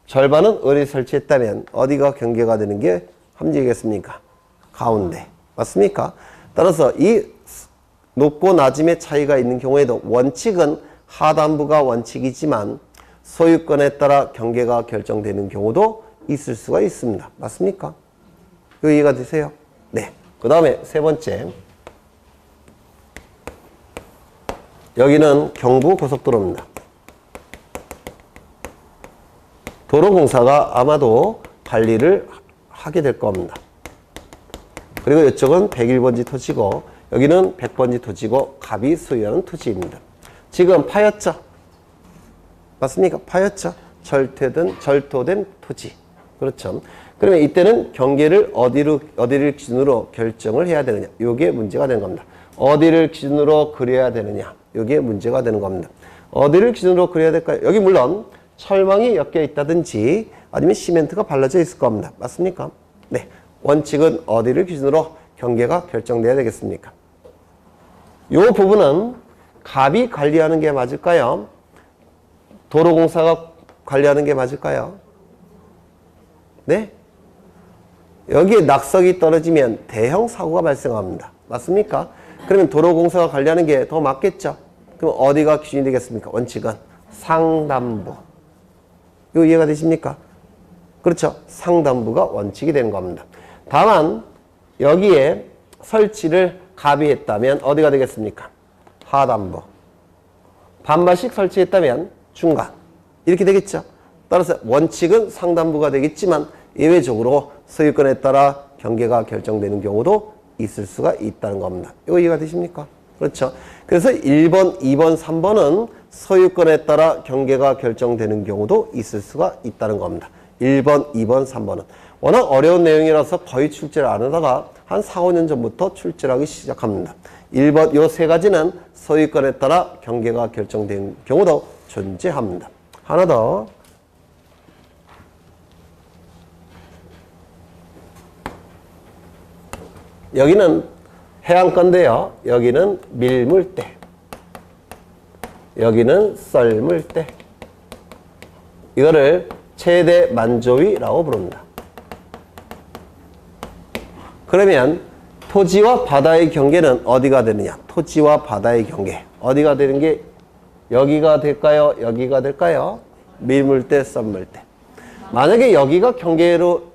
절반은 을이 설치했다면 어디가 경계가 되는 게 합리적이겠습니까? 가운데. 맞습니까? 따라서 이 높고 낮음의 차이가 있는 경우에도 원칙은 하단부가 원칙이지만 소유권에 따라 경계가 결정되는 경우도 있을 수가 있습니다. 맞습니까? 이거 이해가 되세요? 네. 그 다음에 세 번째. 여기는 경부고속도로입니다. 도로공사가 아마도 관리를 하게 될 겁니다. 그리고 이쪽은 101번지 토지고 여기는 100번지 토지고 갑이 소유하는 토지입니다. 지금 파였죠? 맞습니까? 파였죠? 절토된 토지. 그렇죠. 그러면 이때는 경계를 어디를 기준으로 결정을 해야 되느냐. 이게 문제가 되는 겁니다. 어디를 기준으로 그려야 되느냐. 이게 문제가 되는 겁니다. 어디를 기준으로 그려야 될까요? 여기 물론 철망이 엮여 있다든지 아니면 시멘트가 발라져 있을 겁니다. 맞습니까? 네. 원칙은 어디를 기준으로 경계가 결정돼야 되겠습니까? 이 부분은 갑이 관리하는 게 맞을까요? 도로공사가 관리하는 게 맞을까요? 네? 여기에 낙석이 떨어지면 대형 사고가 발생합니다. 맞습니까? 그러면 도로공사가 관리하는 게 더 맞겠죠? 그럼 어디가 기준이 되겠습니까? 원칙은 상단부. 이거 이해가 되십니까? 그렇죠? 상단부가 원칙이 되는 겁니다. 다만 여기에 설치를 갑이 했다면 어디가 되겠습니까? 하단부. 반반씩 설치했다면 중간. 이렇게 되겠죠? 따라서 원칙은 상단부가 되겠지만 예외적으로 소유권에 따라 경계가 결정되는 경우도 있을 수가 있다는 겁니다. 이거 이해가 되십니까? 그렇죠? 그래서 1번, 2번, 3번은 소유권에 따라 경계가 결정되는 경우도 있을 수가 있다는 겁니다. 1번, 2번, 3번은. 워낙 어려운 내용이라서 거의 출제를 안 하다가 한 4, 5년 전부터 출제를 하기 시작합니다. 1번, 요 세 가지는 소유권에 따라 경계가 결정되는 경우도 존재합니다. 하나 더. 여기는 해안가인데요. 여기는 밀물대. 여기는 썰물대. 이거를 최대 만조위라고 부릅니다. 그러면 토지와 바다의 경계는 어디가 되느냐? 토지와 바다의 경계. 어디가 되는 게 여기가 될까요? 여기가 될까요? 밀물대, 썰물대. 만약에 여기가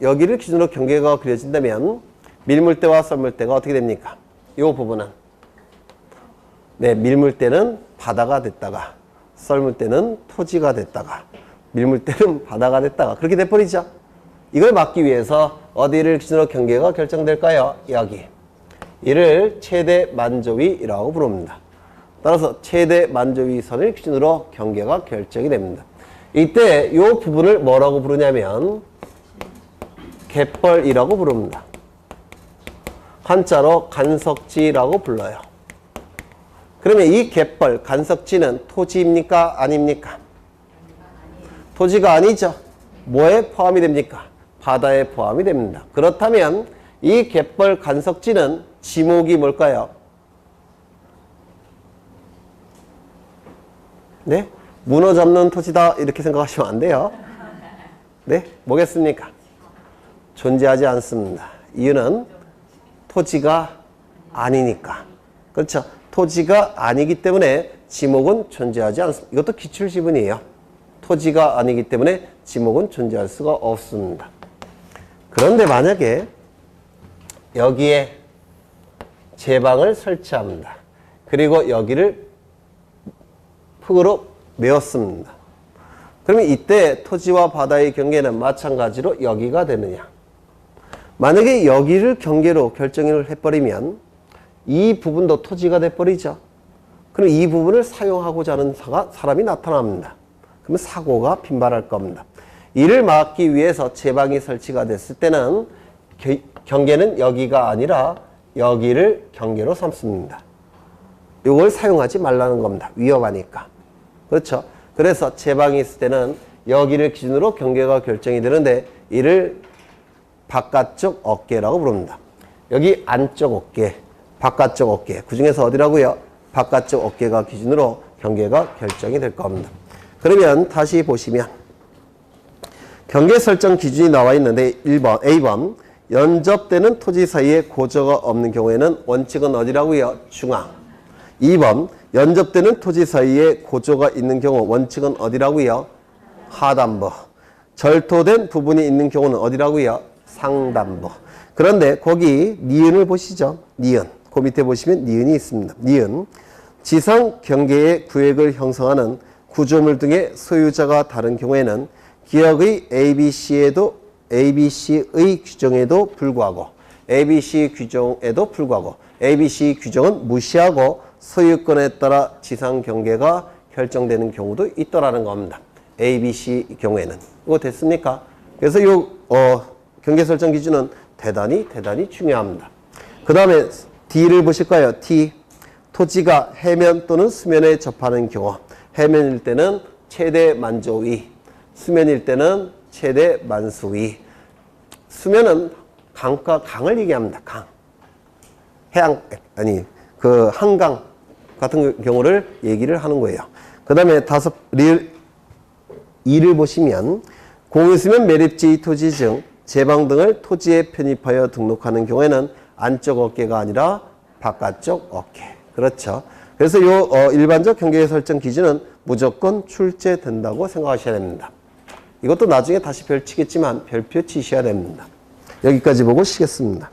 여기를 기준으로 경계가 그려진다면 밀물대와 썰물대가 어떻게 됩니까? 이 부분은. 네, 밀물대는 바다가 됐다가, 썰물대는 토지가 됐다가, 밀물대는 바다가 됐다가, 그렇게 돼버리죠. 이걸 막기 위해서 어디를 기준으로 경계가 결정될까요? 여기. 이를 최대 만조위라고 부릅니다. 따라서 최대 만조위 선을 기준으로 경계가 결정이 됩니다. 이때 이 부분을 뭐라고 부르냐면 갯벌이라고 부릅니다. 한자로 간석지라고 불러요. 그러면 이 갯벌, 간석지는 토지입니까? 아닙니까? 토지가 아니죠. 뭐에 포함이 됩니까? 바다에 포함이 됩니다. 그렇다면 이 갯벌, 간석지는 지목이 뭘까요? 네? 문어 잡는 토지다 이렇게 생각하시면 안 돼요. 네? 뭐겠습니까? 존재하지 않습니다. 이유는 토지가 아니니까. 그렇죠? 토지가 아니기 때문에 지목은 존재하지 않습니다. 이것도 기출지문이에요. 토지가 아니기 때문에 지목은 존재할 수가 없습니다. 그런데 만약에 여기에 제방을 설치합니다. 그리고 여기를 흙으로 메웠습니다. 그러면 이때 토지와 바다의 경계는 마찬가지로 여기가 되느냐? 만약에 여기를 경계로 결정을 해버리면 이 부분도 토지가 돼버리죠. 그럼 이 부분을 사용하고자 하는 사람이 나타납니다. 그러면 사고가 빈발할 겁니다. 이를 막기 위해서 제방이 설치가 됐을 때는 경계는 여기가 아니라 여기를 경계로 삼습니다. 이걸 사용하지 말라는 겁니다. 위험하니까. 그렇죠? 그래서 제방이 있을 때는 여기를 기준으로 경계가 결정이 되는데 이를 바깥쪽 어깨라고 부릅니다. 여기 안쪽 어깨, 바깥쪽 어깨. 그 중에서 어디라고요? 바깥쪽 어깨가 기준으로 경계가 결정이 될 겁니다. 그러면 다시 보시면 경계 설정 기준이 나와 있는데 1번, A번 연접되는 토지 사이에 고저가 없는 경우에는 원칙은 어디라고요? 중앙. 2번 연접되는 토지 사이에 고저가 있는 경우 원칙은 어디라고요? 하단부. 절토된 부분이 있는 경우는 어디라고요? 상단부. 그런데 거기 니은을 보시죠. 니은. 그 밑에 보시면 니은이 있습니다. 니은. 지상 경계의 구획을 형성하는 구조물 등의 소유자가 다른 경우에는 기역의 ABC의 규정에도 불구하고 ABC 규정은 무시하고 소유권에 따라 지상 경계가 결정되는 경우도 있더라는 겁니다. ABC 경우에는. 이거 됐습니까? 그래서 이 경계 설정 기준은 대단히 중요합니다. 그 다음에 D를 보실까요? D. 토지가 해면 또는 수면에 접하는 경우. 해면일 때는 최대 만조위, 수면일 때는 최대 만수위. 수면은 강을 얘기합니다. 강. 한강 같은 경우를 얘기를 하는 거예요. 그 다음에 2를 보시면 공유수면 매립지 토지 중 제방 등을 토지에 편입하여 등록하는 경우에는 안쪽 어깨가 아니라 바깥쪽 어깨. 그렇죠. 그래서 일반적 경계 설정 기준은 무조건 출제된다고 생각하셔야 됩니다. 이것도 나중에 다시 펼치겠지만 별표 치셔야 됩니다. 여기까지 보고 쉬겠습니다.